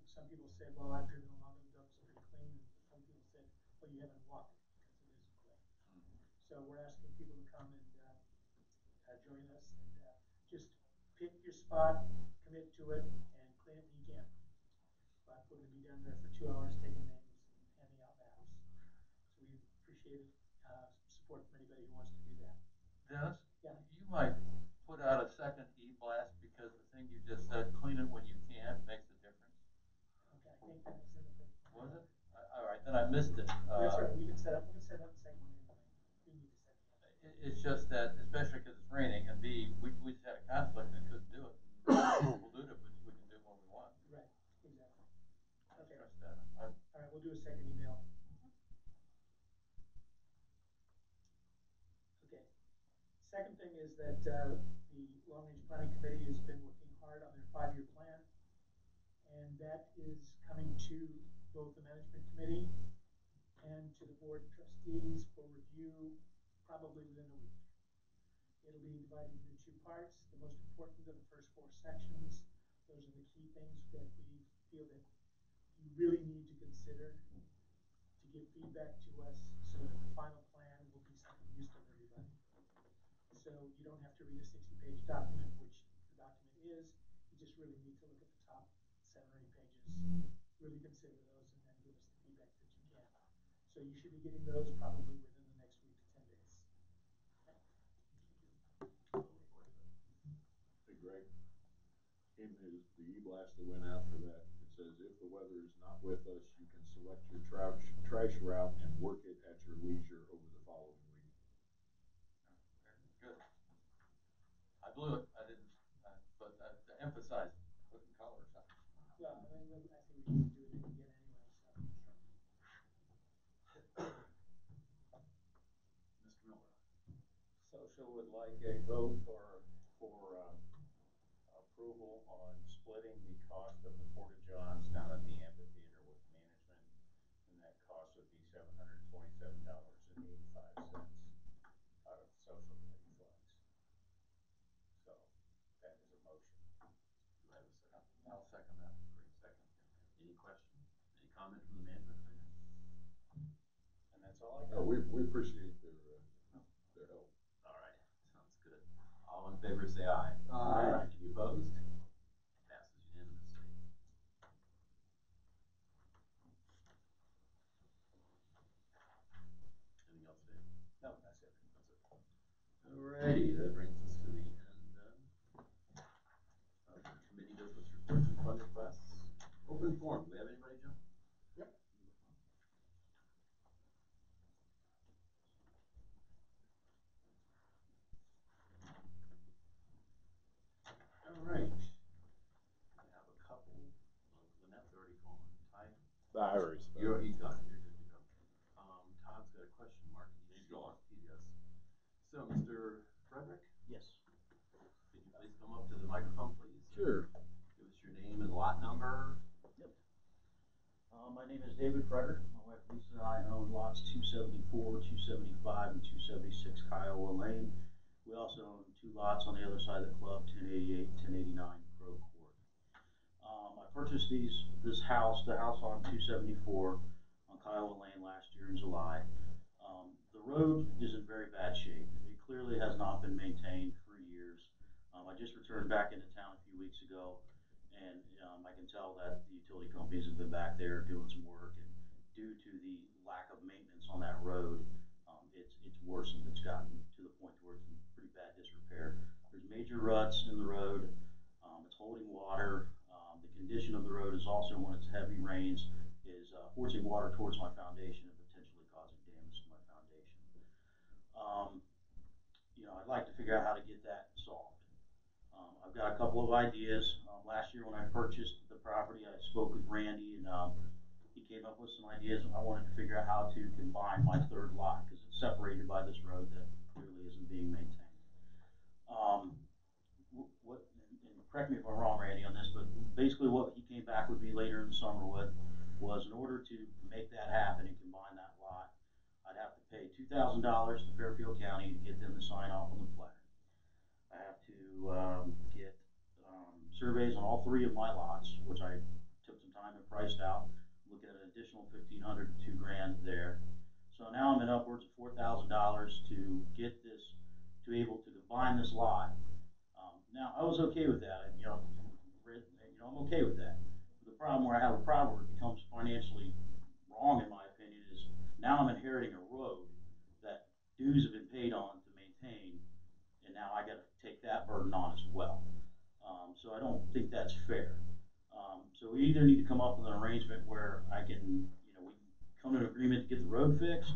Some people said, well, I've driven along them, those are pretty clean. And some people said, well, you haven't walked it because it isn't clean. So we're asking people to come and join us and just pick your spot, commit to it, and clean it when you can. But we're going to be down there for 2 hours taking names and handing out maps. So we appreciate support from anybody who wants to do that. Dennis? Yeah. You might put out a second e-blast because the thing you just said, clean it when you can, makes a difference. Okay, I think that was in the first one. Was it? All right, then I missed it. That's right, we can set up the second one anyway. We need to set it up. It's just that, especially because it's raining, and B, we just had a conflict and couldn't do it. We'll do it, but we can do it when we want. Right, exactly. Okay. Trust that. All right, we'll do a second email. Okay. Second thing is that the Long Range Planning Committee has been working hard on their 5-year plan, and that is coming to both the management committee and to the board of trustees for review probably within a week. It'll be divided into 2 parts. The most important are the first 4 sections. Those are the key things that we feel that you really need to consider to give feedback to us so that the final plan will be something useful to everybody. So you don't have to read a 60-page document, which the document is. You just really need to look at the top 7 or 8 pages, really consider those, and then give us the feedback that you can. So you should be getting those probably within the next week to 10 days. Hey, Greg, in the e-blast that went out for that, it says if the weather is not with us, you can select your trash route and work it at your leisure over the following week. Good. I blew it. I didn't, but to emphasize, put in colors. Well, I think we need to do it again anyway. So. Mr. Miller. Social would like a vote for approval on splitting the cost of the Porta Johns down at the amphitheater with management, and that cost would be $727.85 out of social committee funds. So that is a motion. Do I have a second? I'll second that. Great second. Any question? Any comment from the management right now? And that's all I No, got. we appreciate their help. All right, sounds good. All in favor say aye. Aye. Any opposed? Passes unanimously. Alrighty, that brings us to the end then of the committee business reports and fund requests. Open forum, do we have anybody, Joe? Yep. Alright. I have a couple. Lynette's already gone. Ty? I already spoke. He's gone. You're good to go. Todd's got a question mark. He's gone. Yes. So, Mr. Frederick, Yes. could you please come up to the microphone, please? Sure. Give us your name and lot number. Yep. My name is David Frederick. My wife Lisa and I own lots 274, 275, and 276 Kiowa Lane. We also own two lots on the other side of the club, 1088, 1089 Crow Court. I purchased this house, the house on 274 on Kiowa Lane last year in July. The road is in very bad shape. It clearly has not been maintained for years. I just returned back into town a few weeks ago, and I can tell that the utility companies have been back there doing some work, and due to the lack of maintenance on that road, it's worsened. It's gotten to the point where it's in pretty bad disrepair. There's major ruts in the road. It's holding water. The condition of the road is also, when it's heavy rains, is forcing water towards my foundation and potentially causing damage to my foundation. I'd like to figure out how to get that solved. I've got a couple of ideas. Last year when I purchased the property, I spoke with Randy, and he came up with some ideas. I wanted to figure out how to combine my third lot because it's separated by this road that clearly isn't being maintained. And correct me if I'm wrong, Randy, on this, but basically what he came back with me later in the summer with was, in order to make that happen and combine that lot, I'd have to pay $2,000 to Fairfield County to get them to sign off on the plan. I have to get surveys on all three of my lots, which I took some time and priced out. Looking at an additional $1,500 to $2,000 there. So now I'm at upwards of $4,000 to get this, to be able to combine this lot. Now I was okay with that. I'm okay with that. The problem where I have a problem where it becomes financially wrong, in my opinion, is now I'm inheriting a road that dues have been paid on to maintain, and now I got to take that burden on as well. So I don't think that's fair. So we either need to come up with an arrangement where I can, we can come to an agreement to get the road fixed,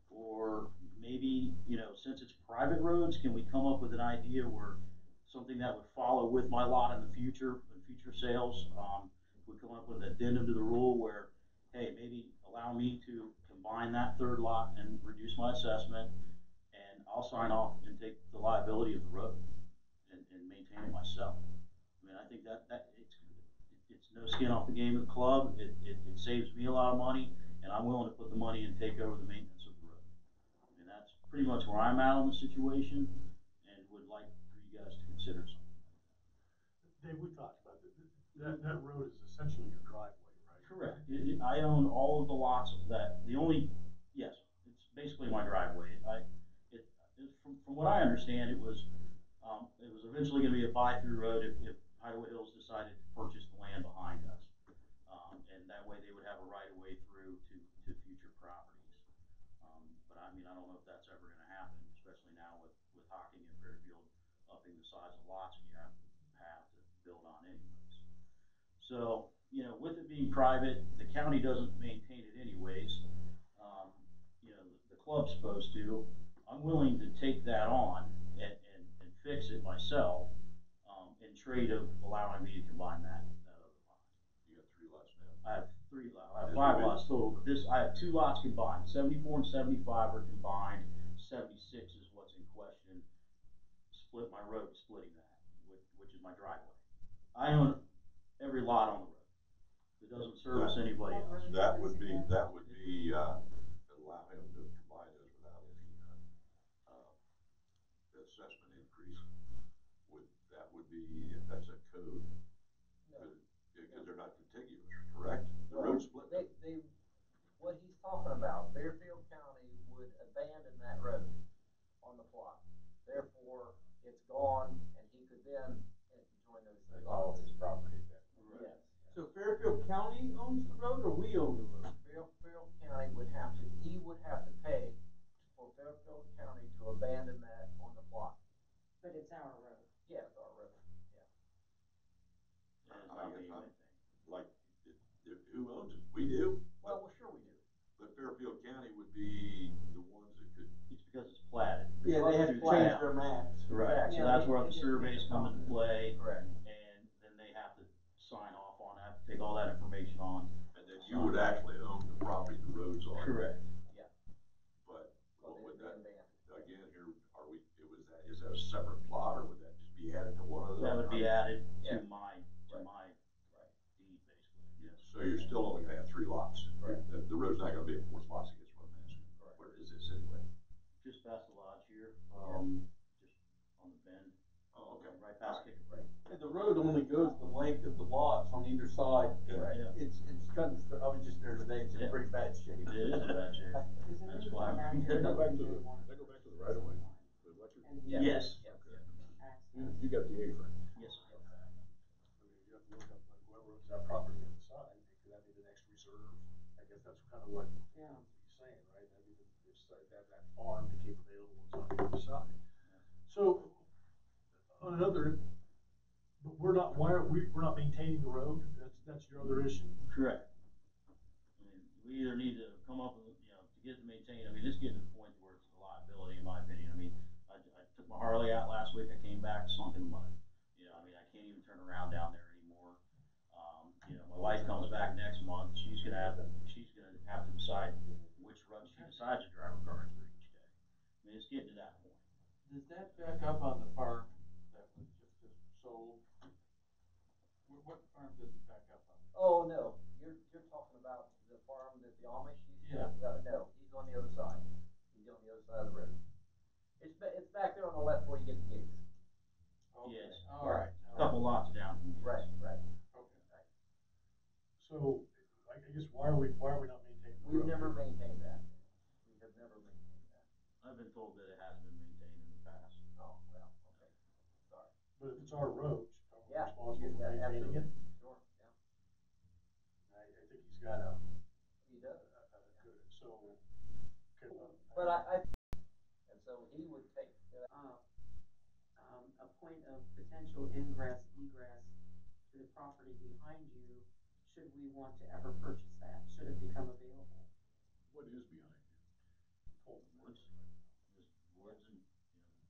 or maybe, since it's private roads, can we come up with an idea where something that would follow with my lot in the future, in future sales, we come up with an addendum to the rule where, hey, maybe allow me to combine that third lot and reduce my assessment, and I'll sign off and take the liability of the road and maintain it myself. I mean, I think that it's no skin off the game of the club. It saves me a lot of money, and I'm willing to put the money and take over the maintenance of the road. And that's pretty much where I'm at on the situation, and would like for you guys to consider something. Dave, we talked about that. That road is essentially your driveway, right? Correct. I own all of the lots of that. Yes, it's basically my driveway. From what I understand, it was eventually going to be a buy-through road if Hideaway Hills decided to purchase the land behind us. And that way they would have a right-of-way through to future properties. But I mean, I don't know if that's ever going to happen, especially now with Hocking and Fairfield upping the size of lots that you have to build on anyways. So, with it being private, the county doesn't maintain it anyways. The club's supposed to. I'm willing to take that on and fix it myself, in trade of allowing me to combine that other lot. You got 3 lots now. I have 3 lots. I have 5 lots total, but I have 2 lots combined. 74 and 75 are combined. 76 is what's in question. My road splitting that, which is my driveway. I own every lot on the road. It doesn't service anybody else. That would be allow him to combine those without any assessment increase. That would be, if that's a code, because they're not contiguous, correct? The road split. What he's talking about, Fairfield County would abandon that road on the plot. Therefore, it's gone, and he could then join those. That's all his property then. Yes. So Fairfield County owns the road, or we own the road? Fairfield County would have to pay for Fairfield County to abandon that on the plot. But it's our road. Yeah, it's our road, yeah. And it's I not guess being I'm maintained. like, who owns it? We do, Well, sure we do. but Fairfield County would be the ones that could. It's because it's platted. Yeah, they have to change their maps. Correct, so Yeah, that's they- where they the didn't make surveys a come into copy. play. Correct. And then they have to sign off on that, take all that information on. And then you would actually own the property the road's on. Correct. Yeah. But Well, what would they that, abandoned. again, here, is that a separate plot, or would that just be added to one of those? That would be added Yeah. to my Right. deed, basically, yes. So you're still only gonna have 3 lots. Correct. The road's not gonna be a 4th lot, I guess what I'm asking. Correct. Where is this anyway? Just past the lodge here, just on the bend, Oh, okay. right past Kicker. Right. And the road only goes the length of the lots on either side. Right, yeah. It's kind of, I was just there today, it's in Yeah. pretty bad shape. It is in bad shape. Is it That's in why. back They there? go back to You the, want they go back to the right of way, the electric. And Yeah. Yes. Yeah. You got the A-frame. Yes, sir. I mean, you have to look up, like, whoever owns that property on the side, could that be the next reserve? I guess that's kind of what Yeah. he's saying, right? That'd be that farm became available on the other side. So, on another, but we're not, we're not maintaining the road? That's your other issue? Correct. I mean, we either need to come up with, to get it maintained, I mean, it's getting to the point where it's a liability, in my opinion. I mean, I took my Harley out last week, I came back sunk in mud. I mean, I can't even turn around down there anymore. My wife comes back next month, she's gonna have to decide which road she decides to drive her car through each day. I mean, it's getting to that point. Does that back up on the farm that was just sold? What farm does it back up on? Oh, no, you're talking about the farm that the Amish used to? Yeah. No, he's on the other side. He's on the other side of the road. It's back there on the left before you get to Gates. Okay. Yes. All right. A couple lots down from here. Right. Okay. So, I guess, why are we not maintaining the road? We've never maintained that. We have never maintained that. I've been told that it has been maintained in the past. Oh, well, okay, sorry. But if it's our road, are we Yeah. responsible for Yeah, maintaining it? absolutely. Sure, yeah. I think he's got a, He does. good, so, okay, But and so he would take, a point of potential ingress, egress to the property behind you, should we want to ever purchase that, should it become available? What is behind you? Woods, just woods and,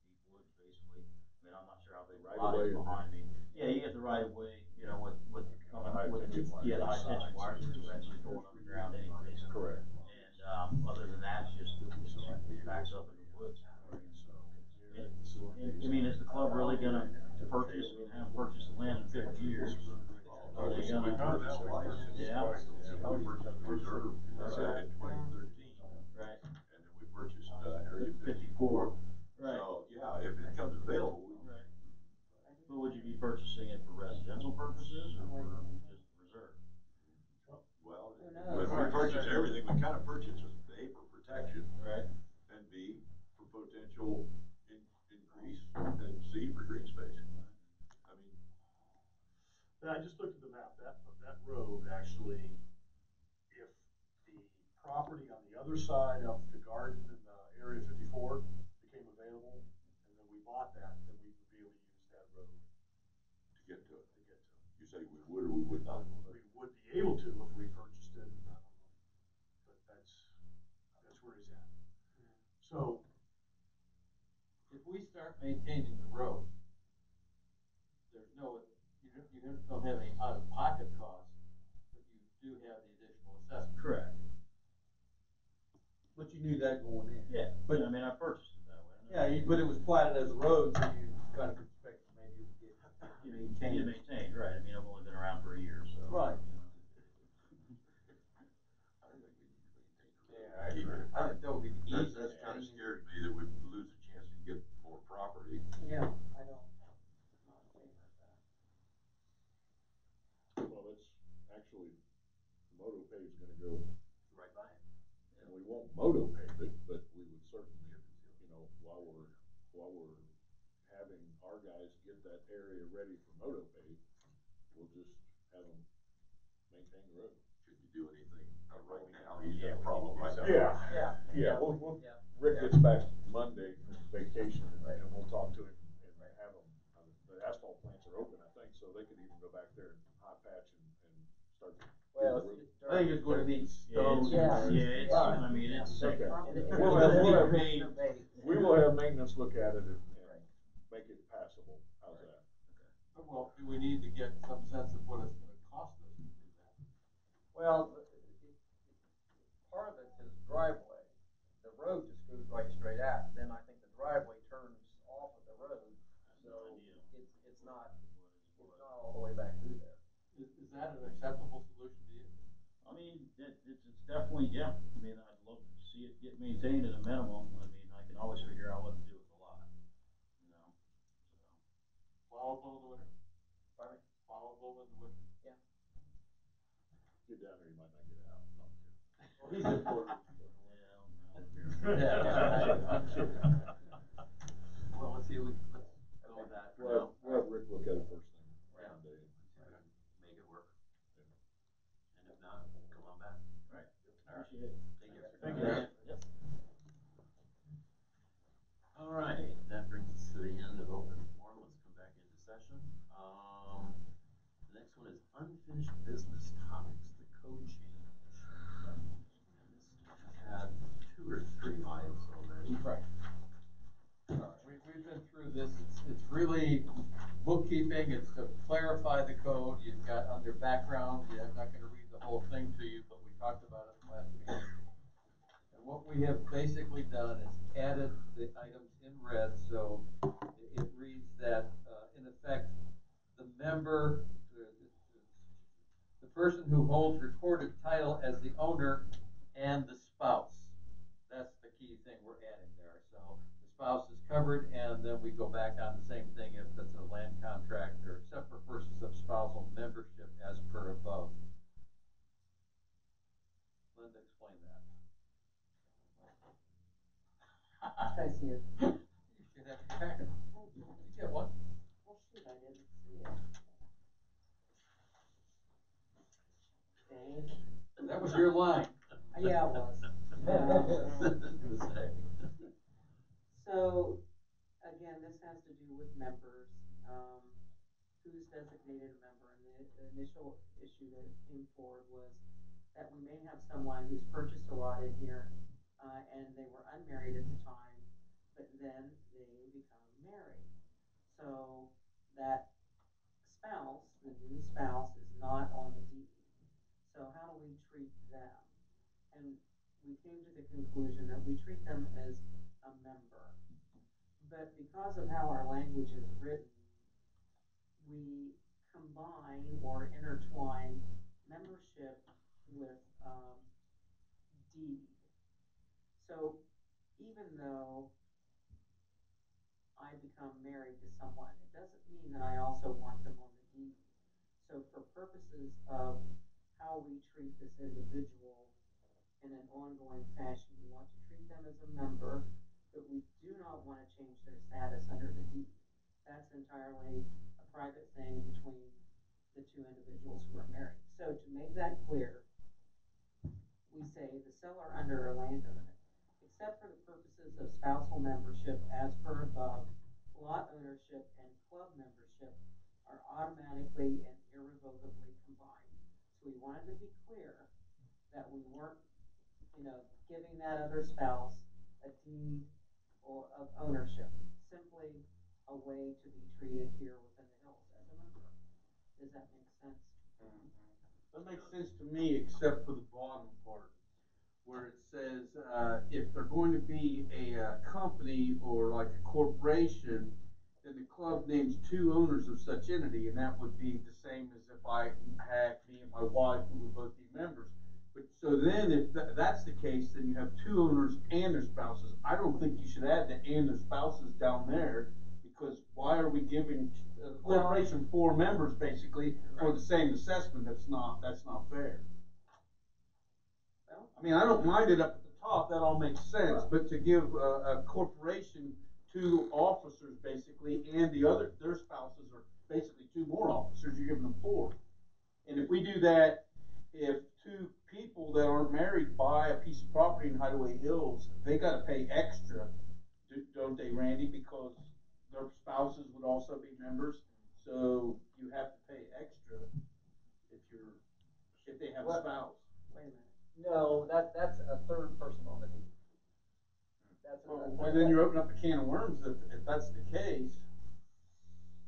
deep woods, basically. I mean, I'm not sure how big the Right lot away is and behind me. then- Yeah, you get the right of way, with coming, High with, tension wires. yeah, the high tension wires, which eventually going underground anyways. Correct. And, other than that, it's just, it backs up in the woods. I mean, is the club really gonna purchase, have purchased the land in 50 years? Are they gonna? Yeah. We purchased a reserve in 2013, Right. and then we purchased Area 54. Right. So, yeah, if it becomes available, Right. But would you be purchasing it for residential purposes or for just reserve? well, Who knows? when we purchase everything, we kind of purchase with A, for protection, Right. and B, for potential increase, and C, for green space. I mean, I just looked at the map, that road actually, if the property on the other side of the garden in the Area 54 became available, and then we bought that, then we would be able to use that road to get to it. You say we would or we would not? We would be able to if we purchased it, but that's where he's at. So, If we start maintaining the road, there's you don't have any out-of-pocket costs, but you do have the additional assessment. Correct. But you knew that going in. Yeah, but I mean, I purchased it that way. Yeah, but it was platted as a road, so you kind of expect maybe it would get Get maintained, right. I mean, I've only been around for a year, so. Right. I think we need to maintain the road. I think that would be the easiest. That kind of scares me that we lose a chance to get more property. Yeah, I don't, I'm not in favor of that. Well, it's actually, moto pave's gonna go Right by it. and we won't moto pave it, but we would certainly, while we're having our guys get that area ready for moto pave, we'll just have them maintain the road. Should you do anything right now? He's got a problem right now. Yeah, Rick gets back Monday from vacation and we'll talk to him and are open, I think, so they could even go back there and hot patch and start. Well, getting the roof. I think it's gonna need stone. Yeah. It's, I mean, it's sick. Okay. We'll have We will have maintenance look at it and make it passable. How's that? Well, do we need to get some sense of what it's gonna cost us to do that? Well, part of it is driveway. The road just goes right straight out, then I think the driveway turns off of the road, so it's not all the way back through there. Is that an acceptable solution to you? I mean, it's definitely, yeah, I mean, I'd love to see it get maintained at a minimum. I mean, I can always figure out what to do with the lot, you know, so. Plowable in the winter? Pardon me? Plowable in the winter? Yeah. Get down there, you might not get out. No, I'm kidding. Well, he's in Florida. I'm kidding. Well, let's see, let's go with that for now. We'll have Rick look at it first thing Monday. Make it work. And if not, come on back. Right. All right. Appreciate it. Thank you. Thank you. Yep. All right, that brings us to the end of open forum. Let's come back into session. The next one is unfinished business topics, the code change. And this had 2 or 3 items already. Right. We've been through this, it's really bookkeeping, it's to clarify the code. You've got under background, I'm not gonna read the whole thing to you, but we talked about it last meeting. And what we have basically done is added the items in red, so it reads that, in effect, the member, the person who holds recorded title as the owner and the spouse. That's the key thing we're adding there. So the spouse is covered, and then we go back on the same thing if it's a land contract or except for persons of spousal membership as per above. Linda, explain that. I see it. You should have your packet. You get one. Well, shoot, I didn't see it. Dang. That was your line. Yeah, it was. So, again, this has to do with members, who's designated a member, and the initial issue that came forward was that we may have someone who's purchased a lot in here, and they were unmarried at the time, but then they become married. So, that spouse, the new spouse, is not on the deed. So how do we treat them? And we came to the conclusion that we treat them as a member. But because of how our language is written, we combine or intertwine membership with deed. So even though I become married to someone, it doesn't mean that I also want them on the deed. So for purposes of how we treat this individual in an ongoing fashion, we want to treat them as a member, but we do not want to change their status under the deed. That's entirely a private thing between the 2 individuals who are married. So to make that clear, we say the seller under a landowner, except for the purposes of spousal membership as per above, lot ownership and club membership are automatically and irrevocably combined. So we wanted to be clear that we weren't, giving that other spouse a deed or of ownership, simply a way to be treated here within the hills as a member. Does that make sense? That makes sense to me, except for the bottom part, where it says, if they're going to be a company or like a corporation, then the club names 2 owners of such entity, and that would be the same as if I had me and my wife who would both be members. But so then, if that's the case, then you have 2 owners and their spouses. I don't think you should add the and their spouses down there, because why are we giving a corporation 4 members basically for the same assessment? That's not fair. I mean, I don't mind it up at the top, that all makes sense, but to give a corporation 2 officers basically, and their spouses are basically 2 more officers, you're giving them 4. And if we do that, if 2 people that aren't married buy a piece of property in Hideaway Hills, they gotta pay extra, don't they, Randy, because their spouses would also be members? So you have to pay extra if they have a What? spouse. Wait a minute. No, that's a third person on the deed. Well, then you're opening up a can of worms if that's the case.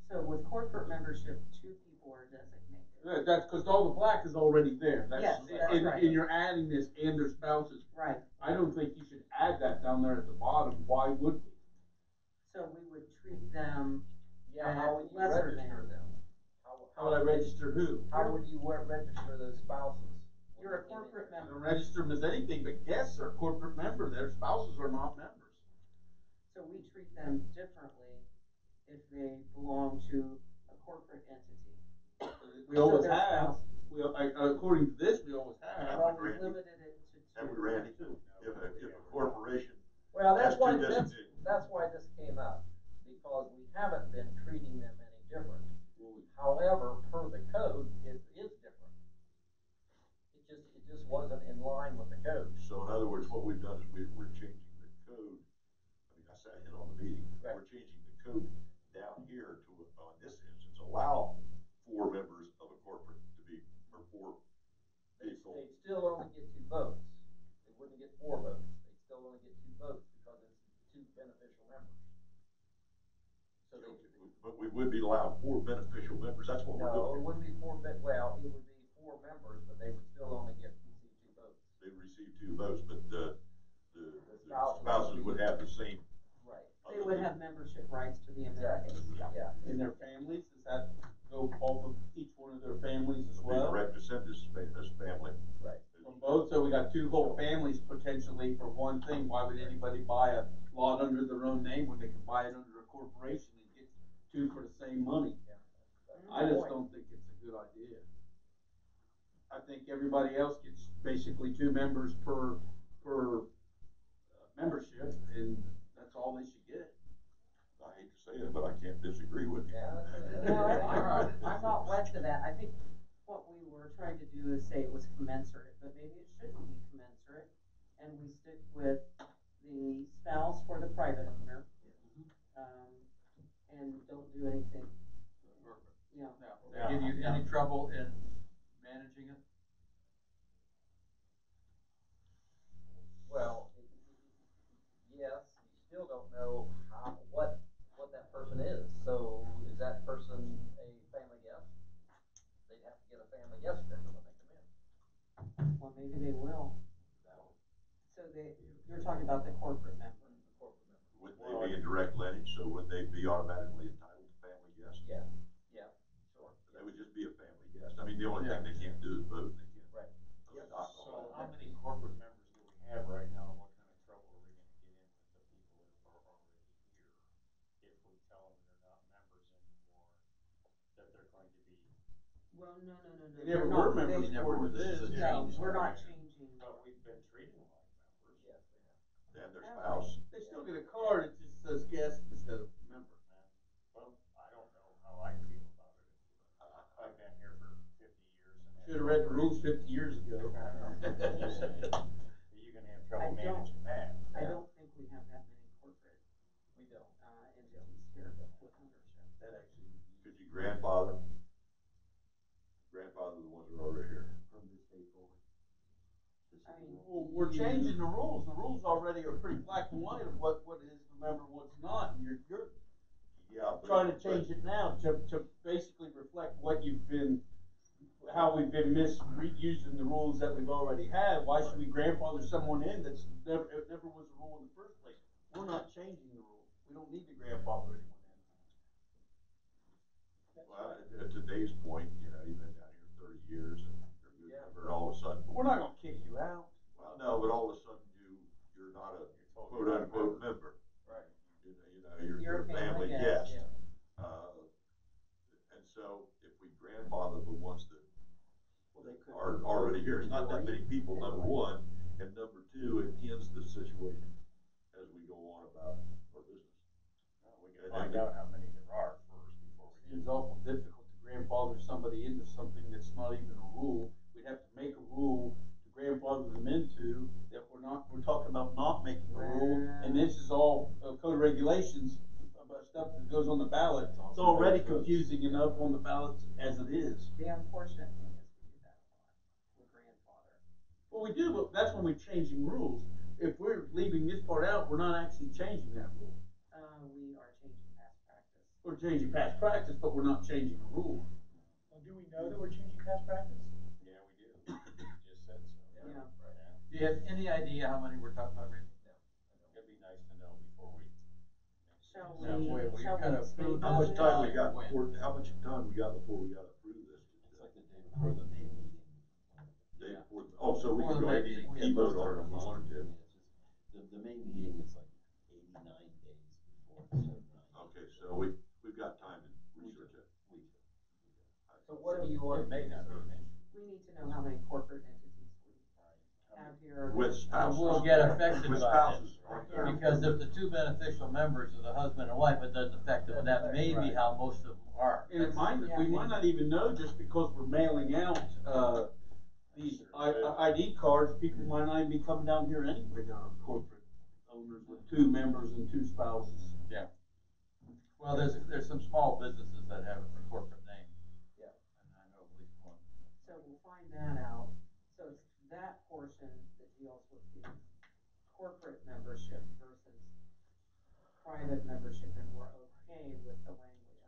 So with corporate membership, 2 people are designated. That's because all the black is already there. Yes, that's and, right. and you're adding this and their spouses. Right. I don't think you should add that down there at the bottom. Why would we? So we would treat them Yeah, how would you lesser register than. them? How would I register who? How would you register those spouses? You're a corporate I member. don't register them as anything but guests or corporate member. Their spouses are not members. So we treat them differently if they belong to a corporate entity. We always So their have. spouse- According to this, we always have. Well, we limited it to 2. That would Randy, if a corporation Well, has that's why, two designated. that's why this came up, because we haven't been treating them any different. However, per the code, it is different. It just wasn't in line with the code. So in other words, what we've done is we're changing the code. I mean, I sat in on the meeting. Right. We're changing the code down here to, on this instance, allow 4 members of a corporate to be, or 4 people. They'd still only get 2 votes. They wouldn't get 4 votes. They'd still only get 2 votes because it's 2 beneficial members. So they. But we would be allowed 4 beneficial members. That's what we're No, it doing. wouldn't be 4, well, it would be 4 members, but they would still only receive 2 votes. They receive 2 votes, but the spouses spouses would would be- have the same. Right. They would have membership rights to the Americans. Yeah. In their families, does that go off of each one of their families as The well? direct descendants as family. Right. From both, so we got 2 whole families potentially for one thing. Why would anybody buy a lot under their own name when they can buy it under a corporation and get 2 for the same money? I just don't think it's a good idea. I think everybody else gets basically 2 members per membership, and that's all they should get. I hate to say it, but I can't disagree with you. No, I'm not wed to that. I think what we were trying to do is say it was commensurate, but maybe it shouldn't be commensurate. And we stick with the spouse for the private owner. And don't do anything. Yeah. Now, they give you any trouble in managing it? Well, yes, you still don't know what that person is. So is that person a family guest? They'd have to get a family guest sticker when they come in. Well, maybe they will. So you're talking about the corporate member. Would they be in direct lineage, so would they be automatically entitled to family guest? Yeah, yeah, sure. They would just be a family guest. I mean, the only thing they can't do is vote. They can't. Right. So how many corporate members do we have right now, and what kind of trouble are we gonna get in with the people that are already here? If we tell them they're not members anymore, that they're going to be. Well, no. They never were members, never were. This is a No, change. we're not changing. But we've been treating them like members. Yes, we have. And their spouse. They still get a card, it just says guest instead of member. Well, I don't know how I feel about it. I've been here for 50 years. Should have read the rules 50 years ago. I'm just saying, you're gonna have trouble managing that. I don't think we have that many corporate. We don't. Entities here with membership. That actually. Could you grandfather the ones that are already here? From this day forward. I mean, Well, we're changing the rules. The rules already are pretty black and white of what is the member, what's not, and you're Yeah. trying to change it now to basically reflect what you've been, how we've been misusing the rules that we've already had. Why should we grandfather someone in that's never, it never was a rule in the first place? We're not changing the rule. We don't need to grandfather anyone in. Well, at today's point, you know, you've been down here 30 years and you're a good member, and all of a sudden. We're not gonna kick you out. Well, no, but all of a sudden you're not a quote unquote member. Right. You're a family guest. Yeah. And so if we grandfather the ones that are already here, it's not that many people, number one, and number two, it ends the situation as we go on about our business. We can find out how many there are first before we do. Seems awful difficult to grandfather somebody into something that's not even a rule. We'd have to make a rule to grandfather them into that we're talking about not making a rule. And this is all code of regulations about stuff that goes on the ballot, it's already confusing enough on the ballots as it is. The unfortunate thing is we do that a lot with grandfather. Well, we do, but that's when we're changing rules. If we're leaving this part out, we're not actually changing that rule. We are changing past practice. We're changing past practice, but we're not changing a rule. Well, do we know that we're changing past practice? Yeah, we do. You just said so. Yeah. Do you have any idea how many we're talking about, Randy? It'd be nice to know before we. Shall Yeah, we, we shall we gotta speak approve How on much this? time we got When? before, how much time we got before we gotta approve this? It's like the day before the May meeting. Day before, oh, so we Before can the go May ahead meeting, and we keep have vote on it if we most wanted to. The May meeting is like 89 days before the ceremony. Okay, so we've got time to research it. We do. So what do you want? It may not be an issue. We need to know how many corporate entities we have here. With spouses. Will get affected With by spouses, this. right? Yeah. Because if the two beneficial members are the husband and wife, it doesn't affect them, and that may be how most of them are. And it might, we might not even know just because we're mailing out, these ID cards, people might not even be coming down here anyway that are corporate owners with two members and two spouses. Yeah. Well, there's some small businesses that have a corporate name. Yeah. And I know at least one. So we'll find that out. So it's that portion that deals with the corporate membership versus private membership, and we're okay with the language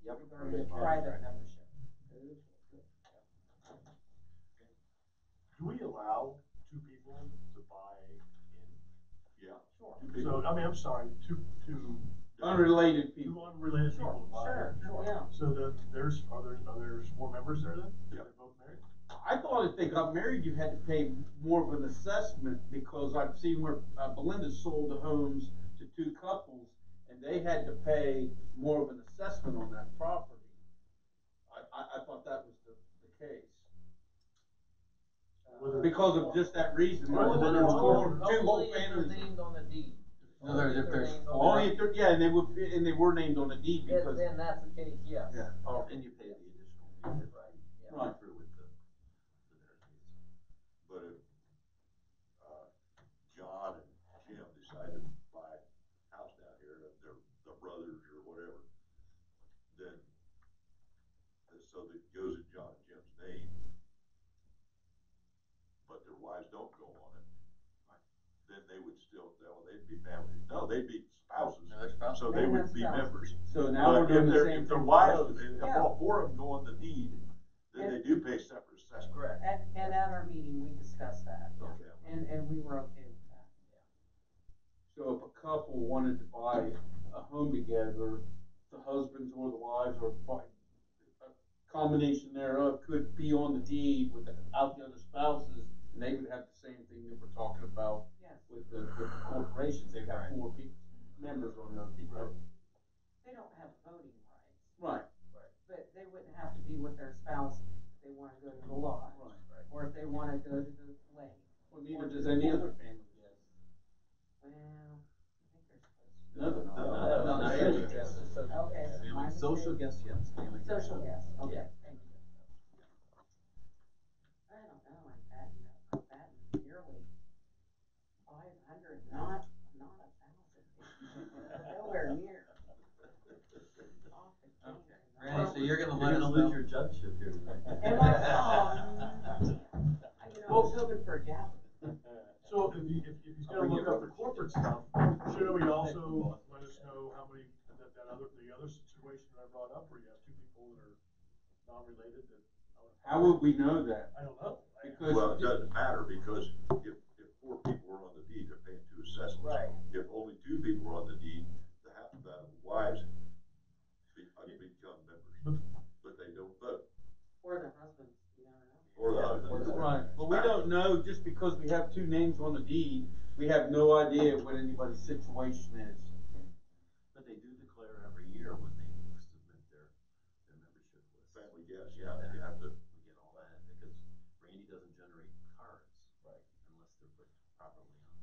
Yep. regarding the private membership. Okay, good. Do we allow two people to buy in? Yeah. Sure. So, I mean, I'm sorry, two Unrelated people. unrelated Sure, people to buy. sure, yeah. So then are there more members there then? If Yeah. they're both married? I thought if they got married, you had to pay more of an assessment, because I've seen where Belinda sold the homes to two couples, and they had to pay more of an assessment on that property. I thought that was the case. Because of just that reason. Well, then there's Two whole Only if they're families. named on the deed. In other words, if They're there's named on four. Only if they're, yeah, and they were named on the deed Then, because. then that's the case, yes. Yeah. Oh. And you pay the additional fee if Right, you yeah. go through with the But if, John and Jim decide to buy a house down here, if they're the brothers or whatever, then, so that goes in John and Jim's name, but their wives don't go on it, then they would still, they'd be family, no, they'd be spouses, No, they're spouses. so they They would have be spouses. members. So now we're But doing if the they're, same if their thing. wives, with if those. Yeah. all four of them go on the deed, then they do pay separate assessment. Correct. And at our meeting, we discussed that, Okay. and we were okay with that. So if a couple wanted to buy a home together, the husbands or the wives or a combination thereof could be on the deed without the other spouses, and they would have the same thing that we're talking about Yes, with the corporations. They'd have four members on the deed. they don't have voting rights, Right. but they wouldn't have to be with their spouse if they wanna go to the lodge, Right. or if they wanna go to the lake. Well, neither does any other family. Well, I think they're supposed to. No, they're not. No, No, family no. guests, it's social Okay. guests. My mistake. social guests, yes. Family guests. Social guests, okay, Yeah. thank you. I don't know, I'm batting nearly 500, not 1,000. Nowhere near. Off the chain. Okay. Randy, so you're gonna You're let us gonna know. lose your judgeship here tonight. Am I, I was hoping for a gavel. So if he's gonna look up the corporate stuff, should we also let us know how many, the other situation that I brought up where you have two people that are non-related that. How would we know that? I don't know. Because Well, it doesn't matter, because if four people are on the deed, they're paying two assessments. Right. If only two people are on the deed, the wives become members, but they don't vote. Or the husbands, you never know. Or the husband. Right, but we don't know, just because we have two names on the deed, we have no idea what anybody's situation is. But they do declare every year when they submit their membership list. Family guests, yeah, you have to. We get all that, because Randy doesn't generate cards. Right. Unless they're put properly on the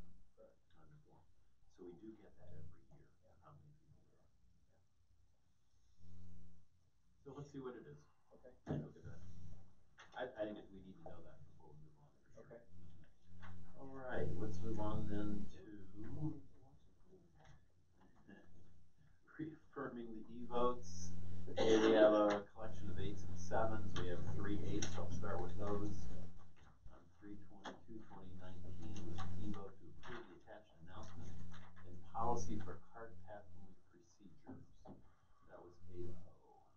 form. So we do get that every year, how many people there are. So let's see what it is. Okay. Look at that. I think we need to know that before we move on, for sure. Okay. All right, let's move on then to reaffirming the E-votes. A, we have a collection of 8s and 7s. We have 3 8s. I'll start with those. 3/22/2019 was an E-vote to approve the attached announcement and policy for cart path only procedures. That was 8-0.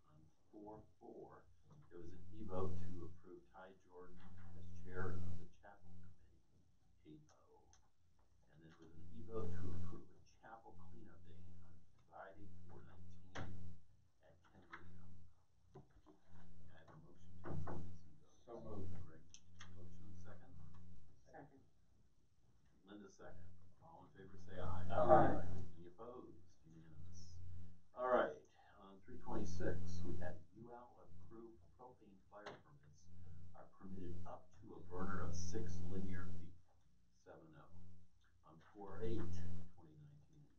On 4/4, it was an E-vote to approve Ty Jordan as chair of the chapel committee. 8-0. And then it was an E-vote to approve a chapel cleanup day on Friday, 4/19 at 10 a.m. I have a motion to approve these E-votes. So moved. Greg, motion, second. Second. Linda, second. All in favor, say aye. Aye. Any opposed? Unanimous. All right, on 3/26, we had UL approved propane fire permits are permitted up to a burner of 6 linear feet. 7-0. On 4/8/2019,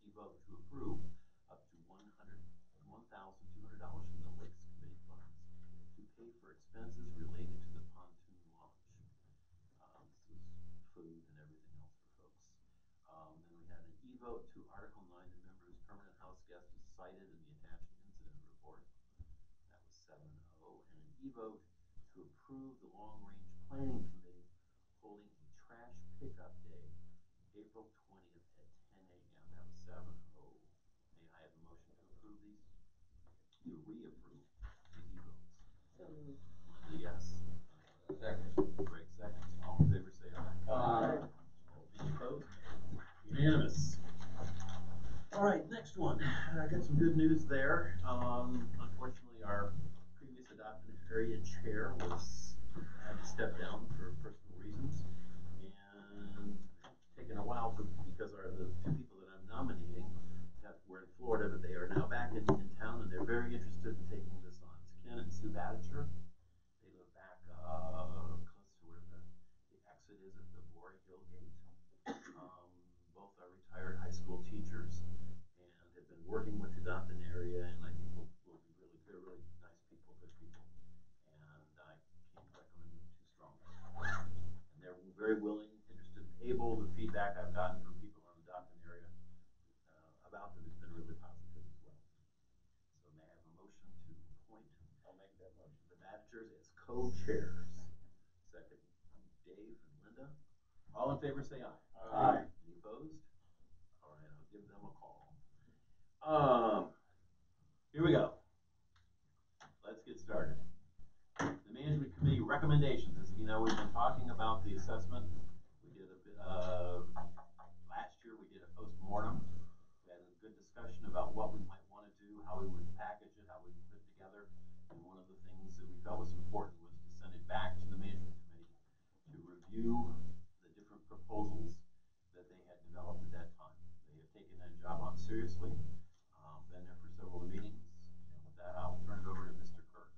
E-vote to approve up to $1,200 from the Lakes Committee funds to pay for expenses related to the pontoon launch. This is food and everything else for folks. Then we had an E-vote to Article 9 to member whose permanent house guest is cited in the attached incident report. That was 7-0. And an E-vote to approve the Long Range Planning Committee holding a trash pickup day, April 20th at 10 a.m. That was 7-0. May I have a motion to approve these? To reapprove the E-votes. So moved. Linda, yes. Second. Greg, seconds. All in favor, say aye. Aye. Any opposed? Unanimous. All right, next one. I got some good news there. Unfortunately, our previous adopted area chair had to step down for personal reasons, and taken a while because the two people that I'm nominating were in Florida, but they are now back in town, and they're very interested in taking this on. It's Ken and Sue Badger. They live back close to where the exit is at the Bory Hill Gate. Both are retired high school teachers and have been working with the Adopt an Area, and I think they're really nice people, good people, and I can't recommend them too strongly. And they're very willing, interested, and able. The feedback I've gotten from people on the Adopt an Area about them has been really positive as well. So may I have a motion to appoint? I'll make that motion. The Badgers as co-chairs. Second, Dave and Linda. All in favor, say aye. Aye. Any opposed? All right, I'll give them a call. Here we go. Let's get started. The Management Committee recommendations. As you know, we've been talking about the assessment. We did a bit last year. We did a post-mortem. We had a good discussion about what we might want to do, how we would package it, how we would put it together. And one of the things that we felt was important was to send it back to the Management Committee to review the different proposals that they had developed at that time. They have taken that job on seriously, been there for several meetings, and with that, I'll turn it over to Mr. Kirk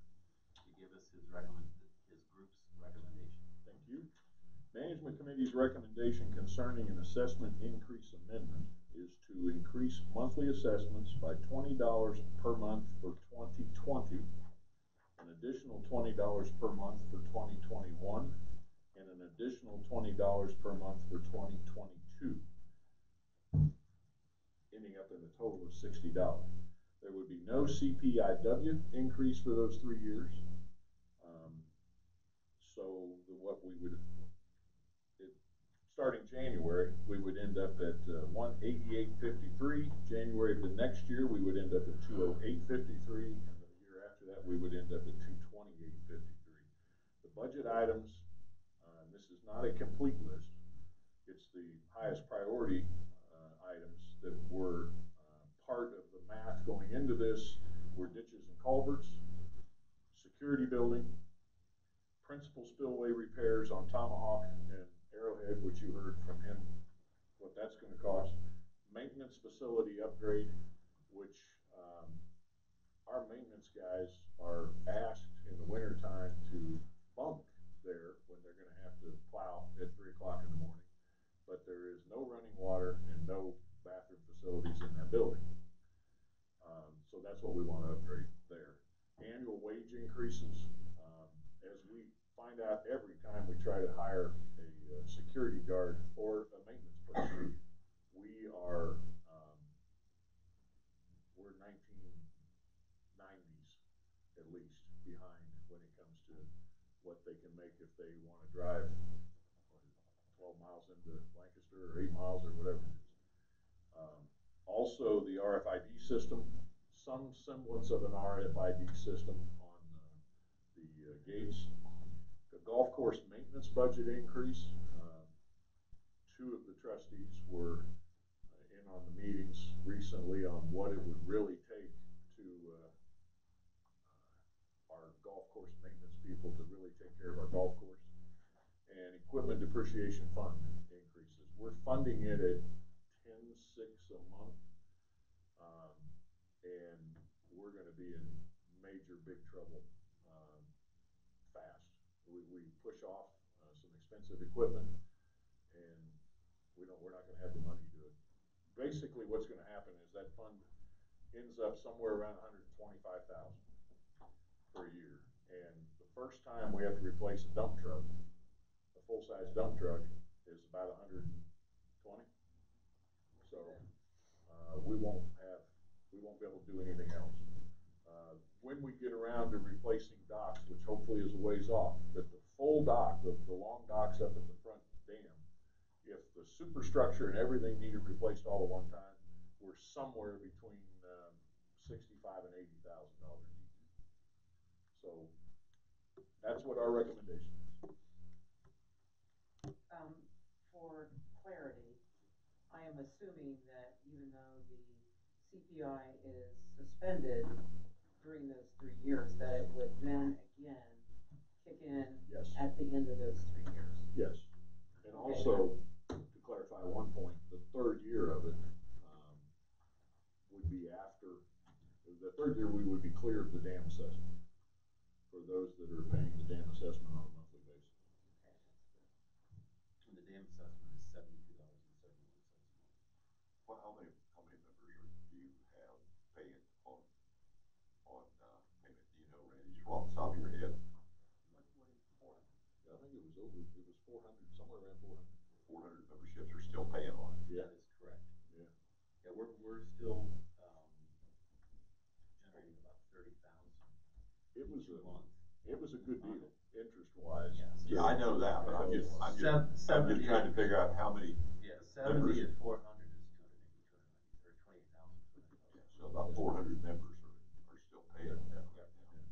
to give us his group's recommendation. Thank you. Management Committee's recommendation concerning an assessment increase amendment is to increase monthly assessments by $20 per month for 2020, an additional $20 per month for 2021, and an additional $20 per month for 2022, ending up in a total of $60. There would be no CPIW increase for those 3 years. Starting January, we would end up at 188.53. January of the next year, we would end up at 208.53, and the year after that, we would end up at 228.53. The budget items, this is not a complete list. It's the highest priority items that were part of the math going into this were ditches and culverts, security building, principal spillway repairs on Tomahawk and Arrowhead, which you heard from him what that's going to cost, maintenance facility upgrade, which our maintenance guys are asked in the wintertime to bunk there when they're going to have to plow at 3 o'clock in the morning, but there is no running water and no bathroom facilities in that building. So that's what we want to upgrade there. Annual wage increases, as we find out every time we try to hire a security guard or a maintenance person, we're 19 90s at least behind when it comes to what they can make if they want to drive 12 miles into Lancaster or 8 miles or whatever it is. Also, the RFID system, some semblance of an RFID system on the gates. The golf course maintenance budget increase. Two of the trustees were in on the meetings recently on what it would really take to our golf course maintenance people to really take care of our golf course. And equipment depreciation fund increases. We're funding it at 10.6 a month, and we're going to be in major big trouble fast. We push off some expensive equipment, and we're not going to have the money to do it. Basically, what's going to happen is that fund ends up somewhere around 125,000 per year, and the first time we have to replace a dump truck, a full-size dump truck, is about 120. So we won't be able to do anything else. When we get around to replacing docks, which hopefully is a ways off, but the full dock, the long docks up at the front dam, if the superstructure and everything needed replaced all at one time, we're somewhere between $65,000 and $80,000 each. So that's what our recommendation is. For clarity, I am assuming that even though the CPI is suspended during those 3 years, that it would then again kick in Yes. at the end of those 3 years. Yes. And also, to clarify one point, the third year of it would be after, the third year we would be clear of the dam assessment for those that are paying the dam assessment on a monthly basis. And the dam assessment is $72.71 a month. Well, how many members do you have paying on payment? Do you know, Randy, just off the top of your head? Like 400. Yeah, I think it was 400, somewhere around 400. 400 memberships are still paying on it. Yeah. That is correct. Yeah. Yeah, we're still generating about 30,000. It was a month. It was a good deal, interest-wise. Yeah, so Yeah, I know that, but I'm just trying to figure out how many. Yeah, 70 at 400 is 280, 290, or 28,000. Yeah, so about 400 members are still paying on that right now.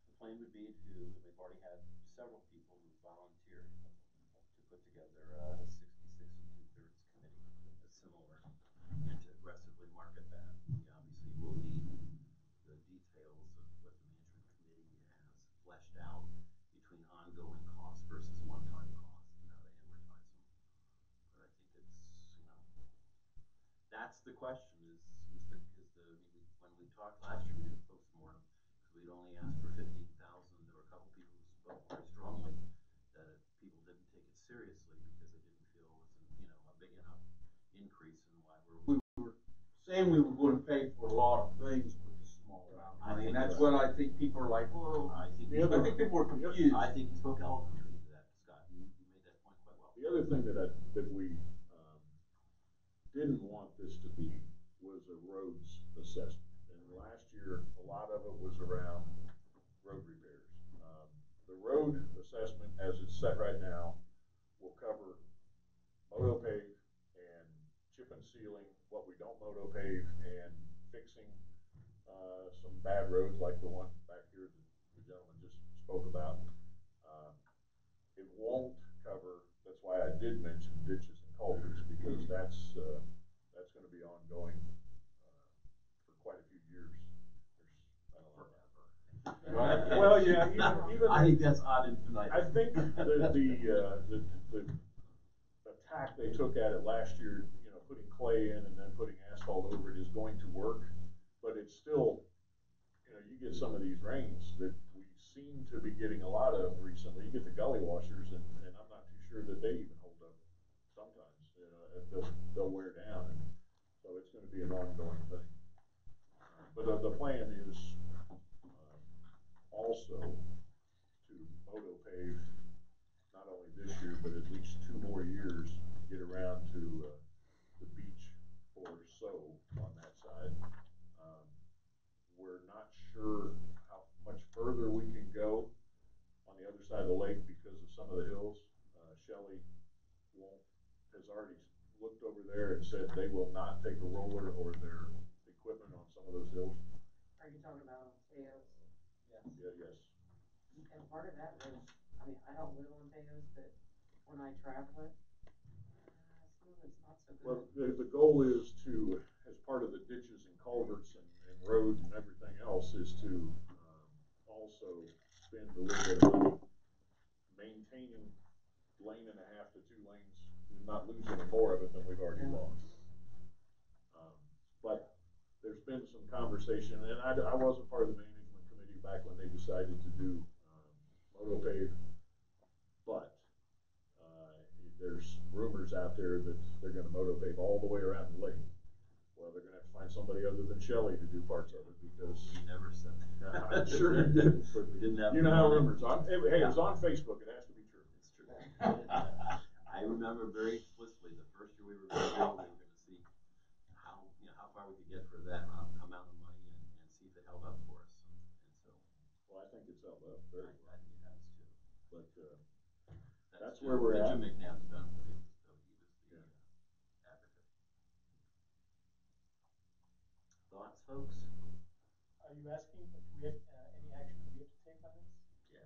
The plan would be to, and we've already had several people who volunteered to put together a 66 and 2/3 committee that's similar, and to aggressively market that. We obviously will need the details of what the management committee has fleshed out between ongoing costs versus one-time costs and how to amortize them. But I think it's, that's the question when we talked last year, we did a postmortem, because we'd only asked for 15,000. There were a couple people who spoke very strongly that people didn't take it seriously because they didn't feel it was a big enough increase, and why we were saying we were going to pay for a lot of things with a small amount of money, and that's what I think people are like, well, I think people are confused. I think you spoke eloquently to that, Scott. You made that point quite well. The other thing that we didn't want this to be was a roads assessment. And last year, a lot of it was around road repairs. The road assessment, as it's set right now, will cover moto pave and chip and sealing what we don't moto pave, and fixing some bad roads like the one back here that the gentleman just spoke about. It won't cover, that's why I did mention ditches and culverts, because that's going to be ongoing for quite a few years. Well, yeah, even I think that's odd infinitum. I think the tack they took at it last year, putting clay in and then putting asphalt over it, is going to work, but it's still, you get some of these rains that we seem to be getting a lot of recently. You get the gully washers, and I'm not too sure that they even hold up sometimes. They'll wear down, and so it's going to be an ongoing thing. But the plan is also to moto pave not only this year, but at least 2 more years, get around to the beach sure how much further we can go on the other side of the lake because of some of the hills. Shelley has already looked over there and said they will not take a roller or their equipment on some of those hills. Are you talking about on Teos? Yes. Yeah, yes. And part of that was, I mean, I don't live on Teos, but when I travel it, some of it's not so good. Well, the goal is to, as part of the ditches and culverts and roads and everything else, is to also spend a little bit of money maintaining lane and a half to 2 lanes, and not lose any more of it than we've already lost. But there's been some conversation, and I wasn't part of the management committee back when they decided to do motopave, but there's rumors out there that they're going to motopave all the way around the lake. Well, they're going to have to find somebody other than Shelley to do parts of it because He never said that. I'm sure you didn't. But We didn't have. you know how rumors. Hey, it was on Facebook. It has to be true. It's true. I remember very explicitly the first year we were going to build, we were going to see how far we could get for that amount of money and see if it held up for us. And so. Well, I think it's held up very well. I think it has too. But that's where we're at. Jim McNabb's done. He was the advocate. Thoughts, folks? Are you asking, do we have, any action do we have to take on this? Yeah.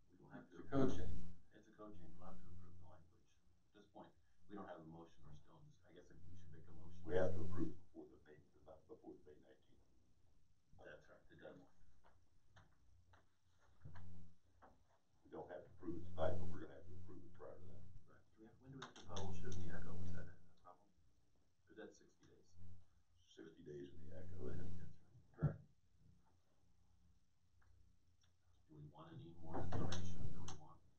We don't have to. It's a code change. It's a code change. We'll have to approve the language. At this point, we don't have a motion. We're still in this. I guess we should make a motion. We have to approve before the May 19th. That's right. The deadline. We don't have to approve it tonight, but we're gonna have to approve it prior to that. Right. When do we have to publish it in the Echo? Is that a problem? Or is that 60 days? 60 days in the Echo. I think that's right. Correct. Do we want any more information? Do we want to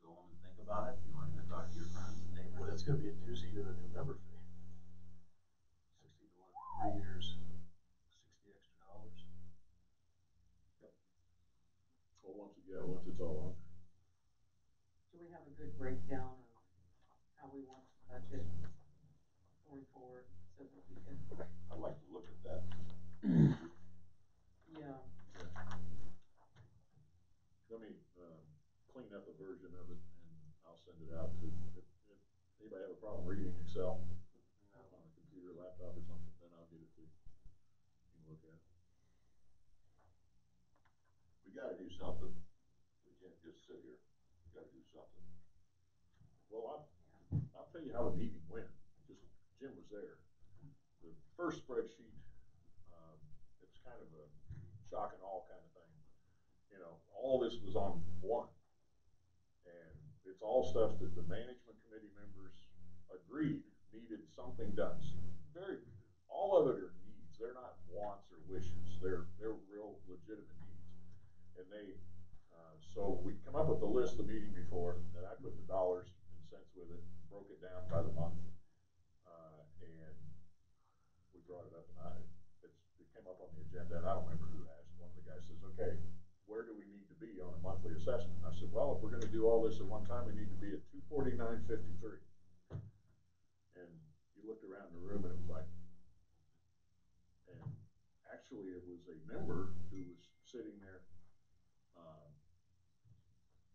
go home and think about it? Do you want to go talk to your friends and neighbors? Well, that's gonna be a doozy to the new member fee. 60 to 1, 3 years, $60 extra. Yep. Well, once it's all on. Do we have a good breakdown of how we want to budget going forward so that we can? I'd like to look at that. Yeah. Let me clean up a version of it and I'll send it out to. If anybody have a problem reading Excel on a computer, laptop, or something, then I'll get it to you. You can look at it. We gotta do something. We can't just sit here. We gotta do something. Well, I'll tell you how the meeting went. Just Jim was there. The first spreadsheet, it's kind of a shock and awe kind of thing. You know, all this was on one, and it's all stuff that the management committee members agreed needed something done. All of it are needs. They're not wants or wishes. They're real legitimate needs. And so we come up with the list the meeting before, and I put the dollars and cents with it, broke it down by the month, and we brought it up, and it came up on the agenda, and I don't remember who asked. One of the guys says, "Okay, where do we need to be on a monthly assessment?" And I said, "Well, if we're going to do all this at one time, we need to be at 249.53." And you looked around the room, and it was like, and actually, it was a member who was sitting there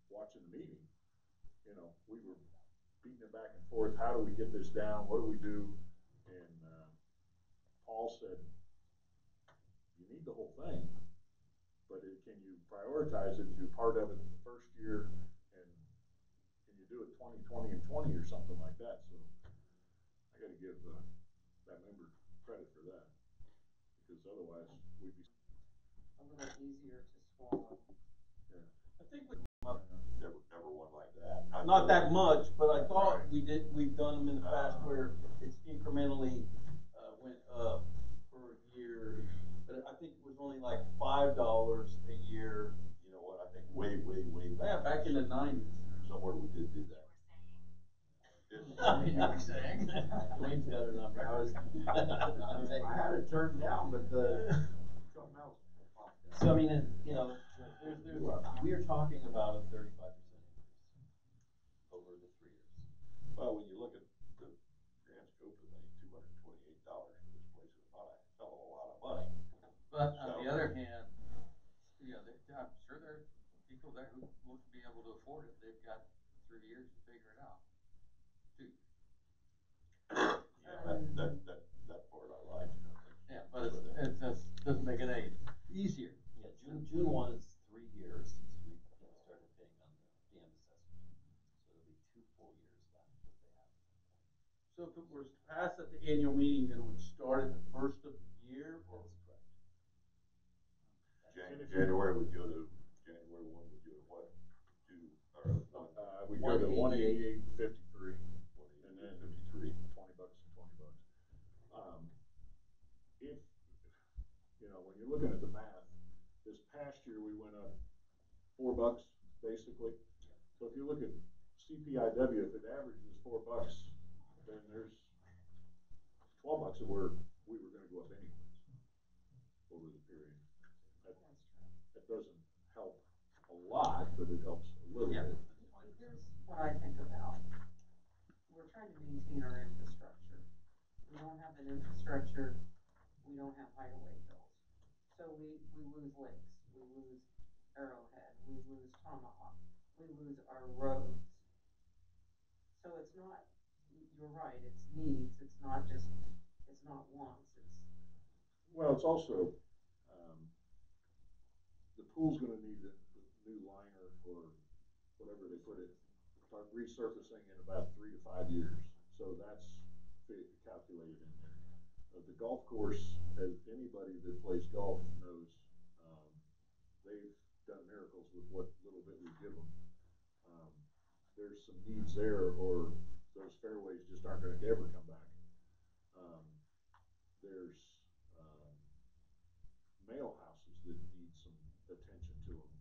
watching the meeting. You know, we were beating it back and forth. How do we get this down? What do we do? And Paul said, "You need the whole thing, but can you prioritize it and do part of it the first year, and can you do it 20, 20, and 20 or something like that?" So I got to give that member credit for that, because otherwise we'd be A little easier to swallow. Yeah. I think Never one like that. not that much, but I thought we've done them in the past where it's incrementally went up for a year. But I think it was only like $5 a year. You know what? I think way Yeah, back in the 90s. somewhere we did do that. I mean, you were saying. Wayne's got a number. I had it turned down, but something else popped up. So I mean, we are talking about a 35% increase over the 3 years. Well, when you look at the grand scope of things, $228 for this place is not a hell of a lot of money. But So- on the other hand, I'm sure there are people there who won't be able to afford it. They've got 3 years to figure it out. 2 years. Yeah, that part I like. Yeah, but it just doesn't make it any easier. Yeah, June 1 is 3 years since we started paying on the dam assessment. So it'll be 2 full years left that they have. So if it was passed at the annual meeting, then it would start at the first of the year, or? That's correct. January would go to, January 1 would go to what? We go to 188.53, and then 53. $20 and $20. If, when you're looking at the math, this past year we went up $4 basically. So if you look at CPIW, if it averages $4, then there's $12 that we were going to go up anyways over the period. That doesn't help a lot, but it helps a little bit. Here's what I think about. We're trying to maintain our infrastructure. We don't have an infrastructure, we don't have hideaway hills. So we lose lakes, we lose Arrowhead, we lose Tomahawk, we lose our roads. So it's not, you're right, it's needs, it's not wants, Well, it's also, the pool's gonna need a new liner for whatever they put it, start resurfacing in about 3 to 5 years. So that's calculated in there. The golf course, as anybody that plays golf knows, they've done miracles with what little bit we give them. There's some needs there, or those fairways just aren't gonna ever come back. There's mail houses that need some attention to them.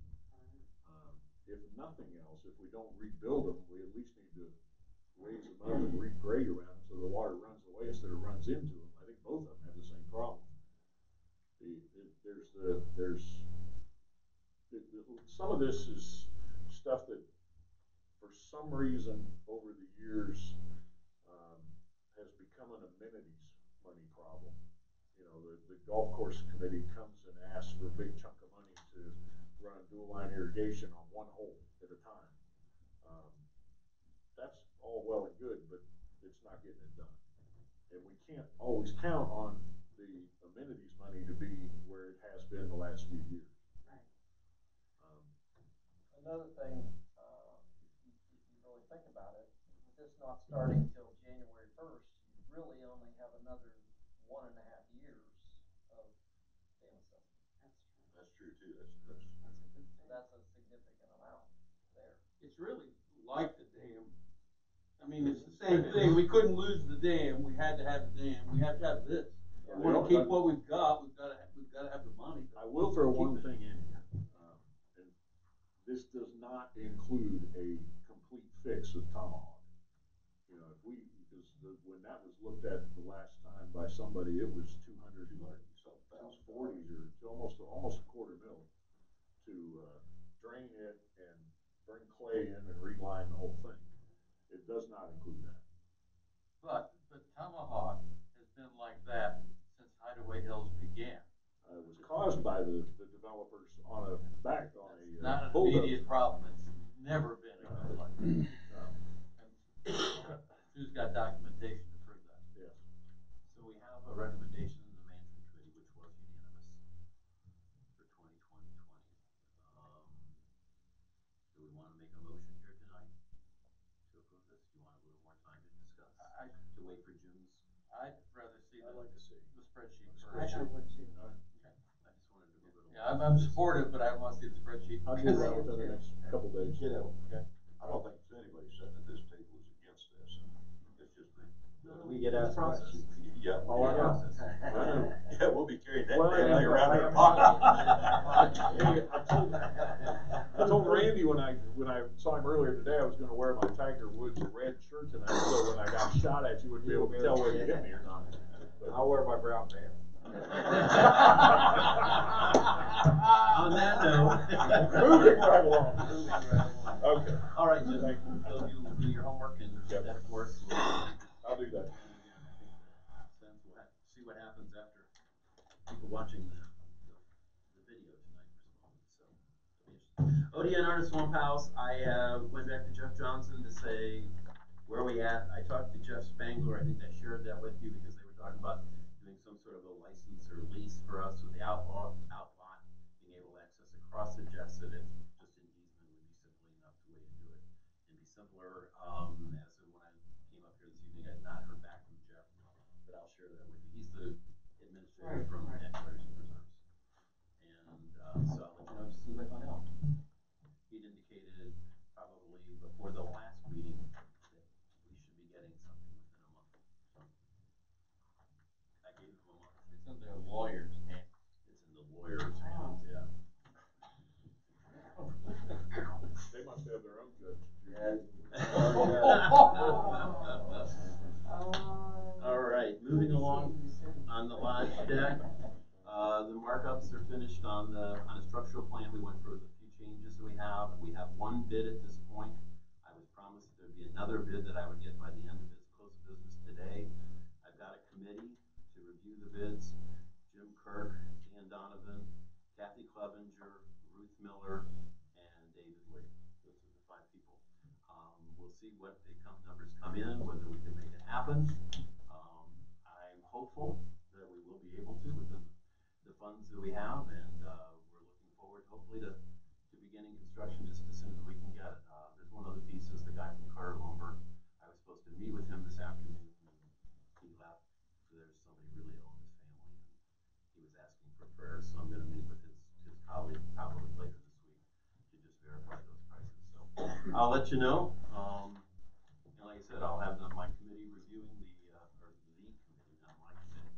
If nothing else, if we don't rebuild them, we at least need to raise them up and regrade around them so the water runs away instead of runs into them. I think both of them have the same problem. Some of this is stuff that, for some reason, over the years, has become an amenities money problem. The golf course committee comes and asks for a big chunk of money to run dual line irrigation on one hole at a time. That's all well and good, but it's not getting it done. And we can't always count on the amenities money to be where it has been the last few years. right. Another thing, if you really think about it, with this not starting till January 1st, you really only have another 1.5 years of dam assessment. That's That's true true. too. That's a good So thing. that's a significant amount there. It's really like the dam. I mean, it's the same thing. We couldn't lose the dam. We had to have the dam. We have to have this. We want to keep what we've got. We've got to have the money. I will throw one thing in here. And this does not include a complete fix of Tomahawk. Because when that was looked at the last time by somebody, it was 200, 240 or almost $250,000 to drain it and bring clay in and reline the whole thing. It does not include that. But Tomahawk has been like that since Hideaway Hills began. It was caused by the developers on a Not an immediate problem. It's never been a good like that. And Sue's got documentation to prove that. Yes. So we have a recommendation in the management committee, which was unanimous for 2020. Do we want to make a motion here tonight to approve this? Do you want a little more time to discuss? To wait for June's? I'd rather see I'd like to see the spreadsheet first. I would too. Okay. I just wanted to move it along. Yeah, I'm supportive, but I want to see the spreadsheet. I'll do that within the next couple days. Okay. I don't think anybody sitting at this table is against this. It's just me. We get asked questions. Yeah. Oh, I know. Yeah, we'll be carrying that Well, damn yeah, thing around in our Hey, pocket. I told Randy when I saw him earlier today, I was going to wear my Tiger Woods red shirt tonight, so when I got shot at, you wouldn't be able to tell whether you hit me or not. I'll wear my brown pants. On that note. Moving right along. Okay. All right, so you will do your homework and get that for us. I'll do that. Since we'll see what happens after people watching the video tonight respond. So ODN Artist Swamp House, I went back to Jeff Johnson to say, where are we at? I talked to Jeff Spangler, I think I shared that with you because they were talking about doing some sort of a license or lease for us with the outlot, being able to access across it. Jeff said it's just an easement would be simply enough to way to do it and be simpler. As of when I came up here this evening, I had not heard back from Jeff, but I'll share that with you. He's the administrator from Equity Reserves. And so I'll let you know as soon as I find out. He'd indicated probably before the last meeting that we should be getting something within a month. So I gave him a month. It's in their lawyer's hands. It's in the lawyer's hands, yeah. They must have their own judge. All right, moving along on the lodge deck. The markups are finished on a structural plan. We went through the few changes that we have. We have one bid at this point. I was promised there'd be another bid that I would get by the end of close of business today. I've got a committee to review the bids. Jim Kirk, Dan Donovan, Kathy Clevenger, Ruth Miller, and David Lee. Those are the 5 people. We'll see what the numbers come in, whether we can make it happen. I'm hopeful that we will be able to within the funds that we have, and we're looking forward, hopefully, to beginning construction just as soon as we can get it. There's one other piece, is the guy from Carter Lumber. I was supposed to meet with him this afternoon, and he left. There's somebody really ill in his family, and he was asking for prayers, so I'm going to meet with his colleague probably later this week to just verify those prices. So I'll let you know. And like I said, I'll have my committee reviewing not my committee,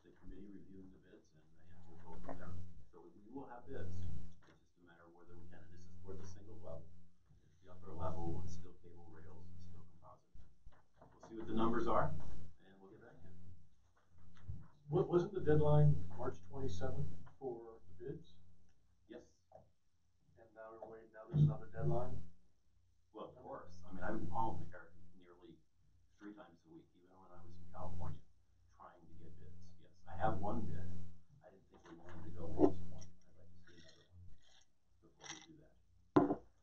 the committee reviewing the bids, and we'll go from there. So we will have bids. It's just a matter of whether we can. And this is for the single level. It's the upper level with steel cable rails and steel composite. We'll see what the numbers are, and we'll get back to you. Wasn't the deadline March 27th for the bids? Yes. And now we're waiting. Now there's another deadline. Well, of course. I mean, I'm home here nearly 3 times a week, even when I was in California, trying to get bids. Yes, I have one bid. I didn't think we wanted to go with this one. I'd like to see another one before we do that.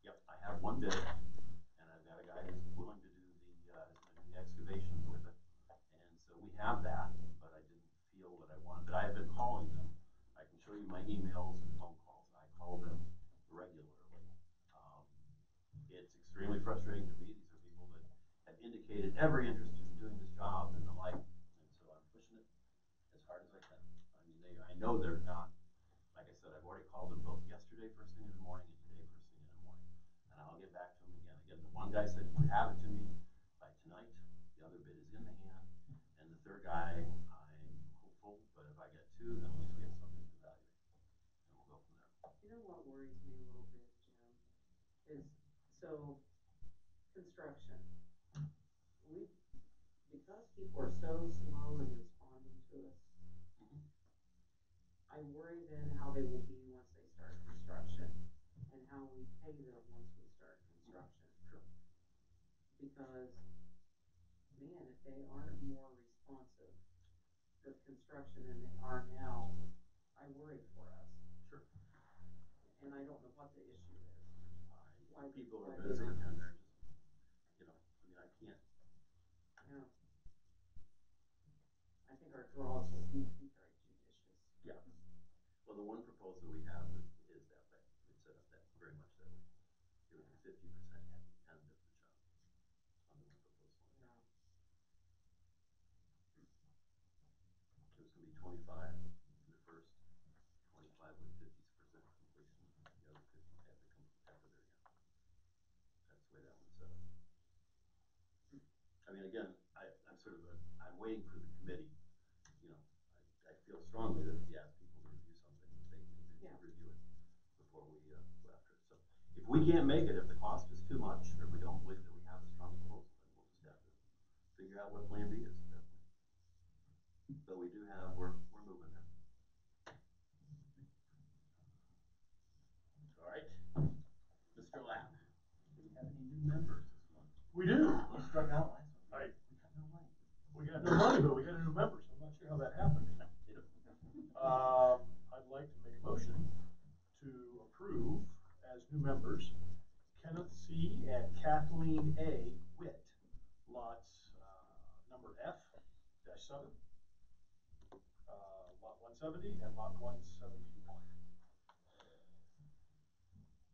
Yep, I have one bid, and I've got a guy who's willing to do the excavations with it. And so we have that, but I didn't feel that I wanted. But I have been calling them. I can show you my emails and phone calls. I call them regularly. It's extremely frustrating to me. These are people that have indicated every interest in doing this job and the like, and so I'm pushing it as hard as I can. I mean, I know they're not. Like I said, I've already called them both yesterday first thing in the morning and today first thing in the morning, and I'll get back to them again. Again, the one guy said he would have it to me by tonight. The other bid is in the hand, and the third guy, I'm hopeful, but if I get 2, then at least we have something to evaluate, and we'll go from there. You know what worries me a little bit, Jim, is so construction. Because people are so slow in responding to us, I worry then how they will be once they start construction and how we pay them once we start construction. Sure. Because, man, if they aren't more responsive with construction than they are now, I worry for us. Sure. And I don't know what the issue is. People are busy, and they're just, I mean, I can't. Yeah. I think our draws will need to be very judicious. Yeah. Well, the one proposal we have is that way. It's set up that very much that way. It would be 50% at the end of the job on the one proposal. Yeah. It was going to be 25 in the first, 25 with 50% completion, the other 50 at the very end. That's the way that one's set up. I mean, again, I'm waiting for the committee. I feel strongly that if you ask people to review something, they need to review it before we go after it. So if we can't make it, if the cost is too much, or we don't believe that we have a strong proposal, then we'll just have to figure out what plan B is at that point. But we do have, we're moving there. All right, Mr. Lapp, do we have any new members this month? We do. You struck out last one. Right. We got no money. We got no money, but we got a new member, so I'm not sure how that happened. I'd like to make a motion to approve as new members 7, lot 170 and lot 171.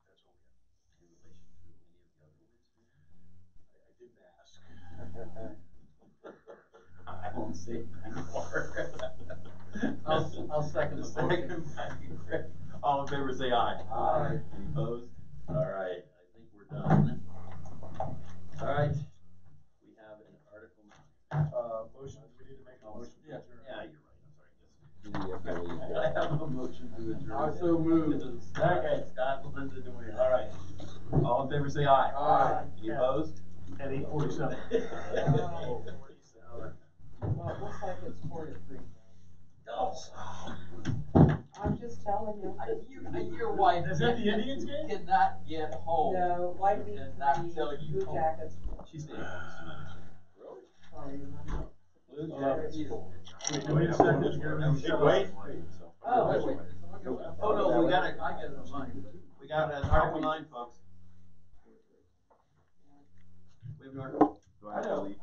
That's what we have. In relation to any of the other ones? I didn't ask. I won't say anymore. I'll second the motion. Second by Rick. All in favor, say aye. Aye. Any opposed? All right, I think we're done. All right, we have an Article 9. Motion, we need to make a motion to adjourn. Yeah, you're right, I'm sorry, yes. I have a motion to adjourn. I so moved. Okay, Scott, Linda, Dwayne, all right. All in favor, say aye. Aye. Any opposed? At 8:47. 8:47. Well, it looks like it's 4-3 now. I'm just telling you. Your wife Is that the Indians game? cannot get home. No, Lightning And not 3, tell you Blue home. Jackets. She's staying home tonight. Really? Oh, you remember? Blue Jackets. Wait, do we have a second? Wait. Oh, Wait, wait. Oh, no, we got it, I got it on mine. We got it, Article 9, folks. We have an article. Do I have to leave?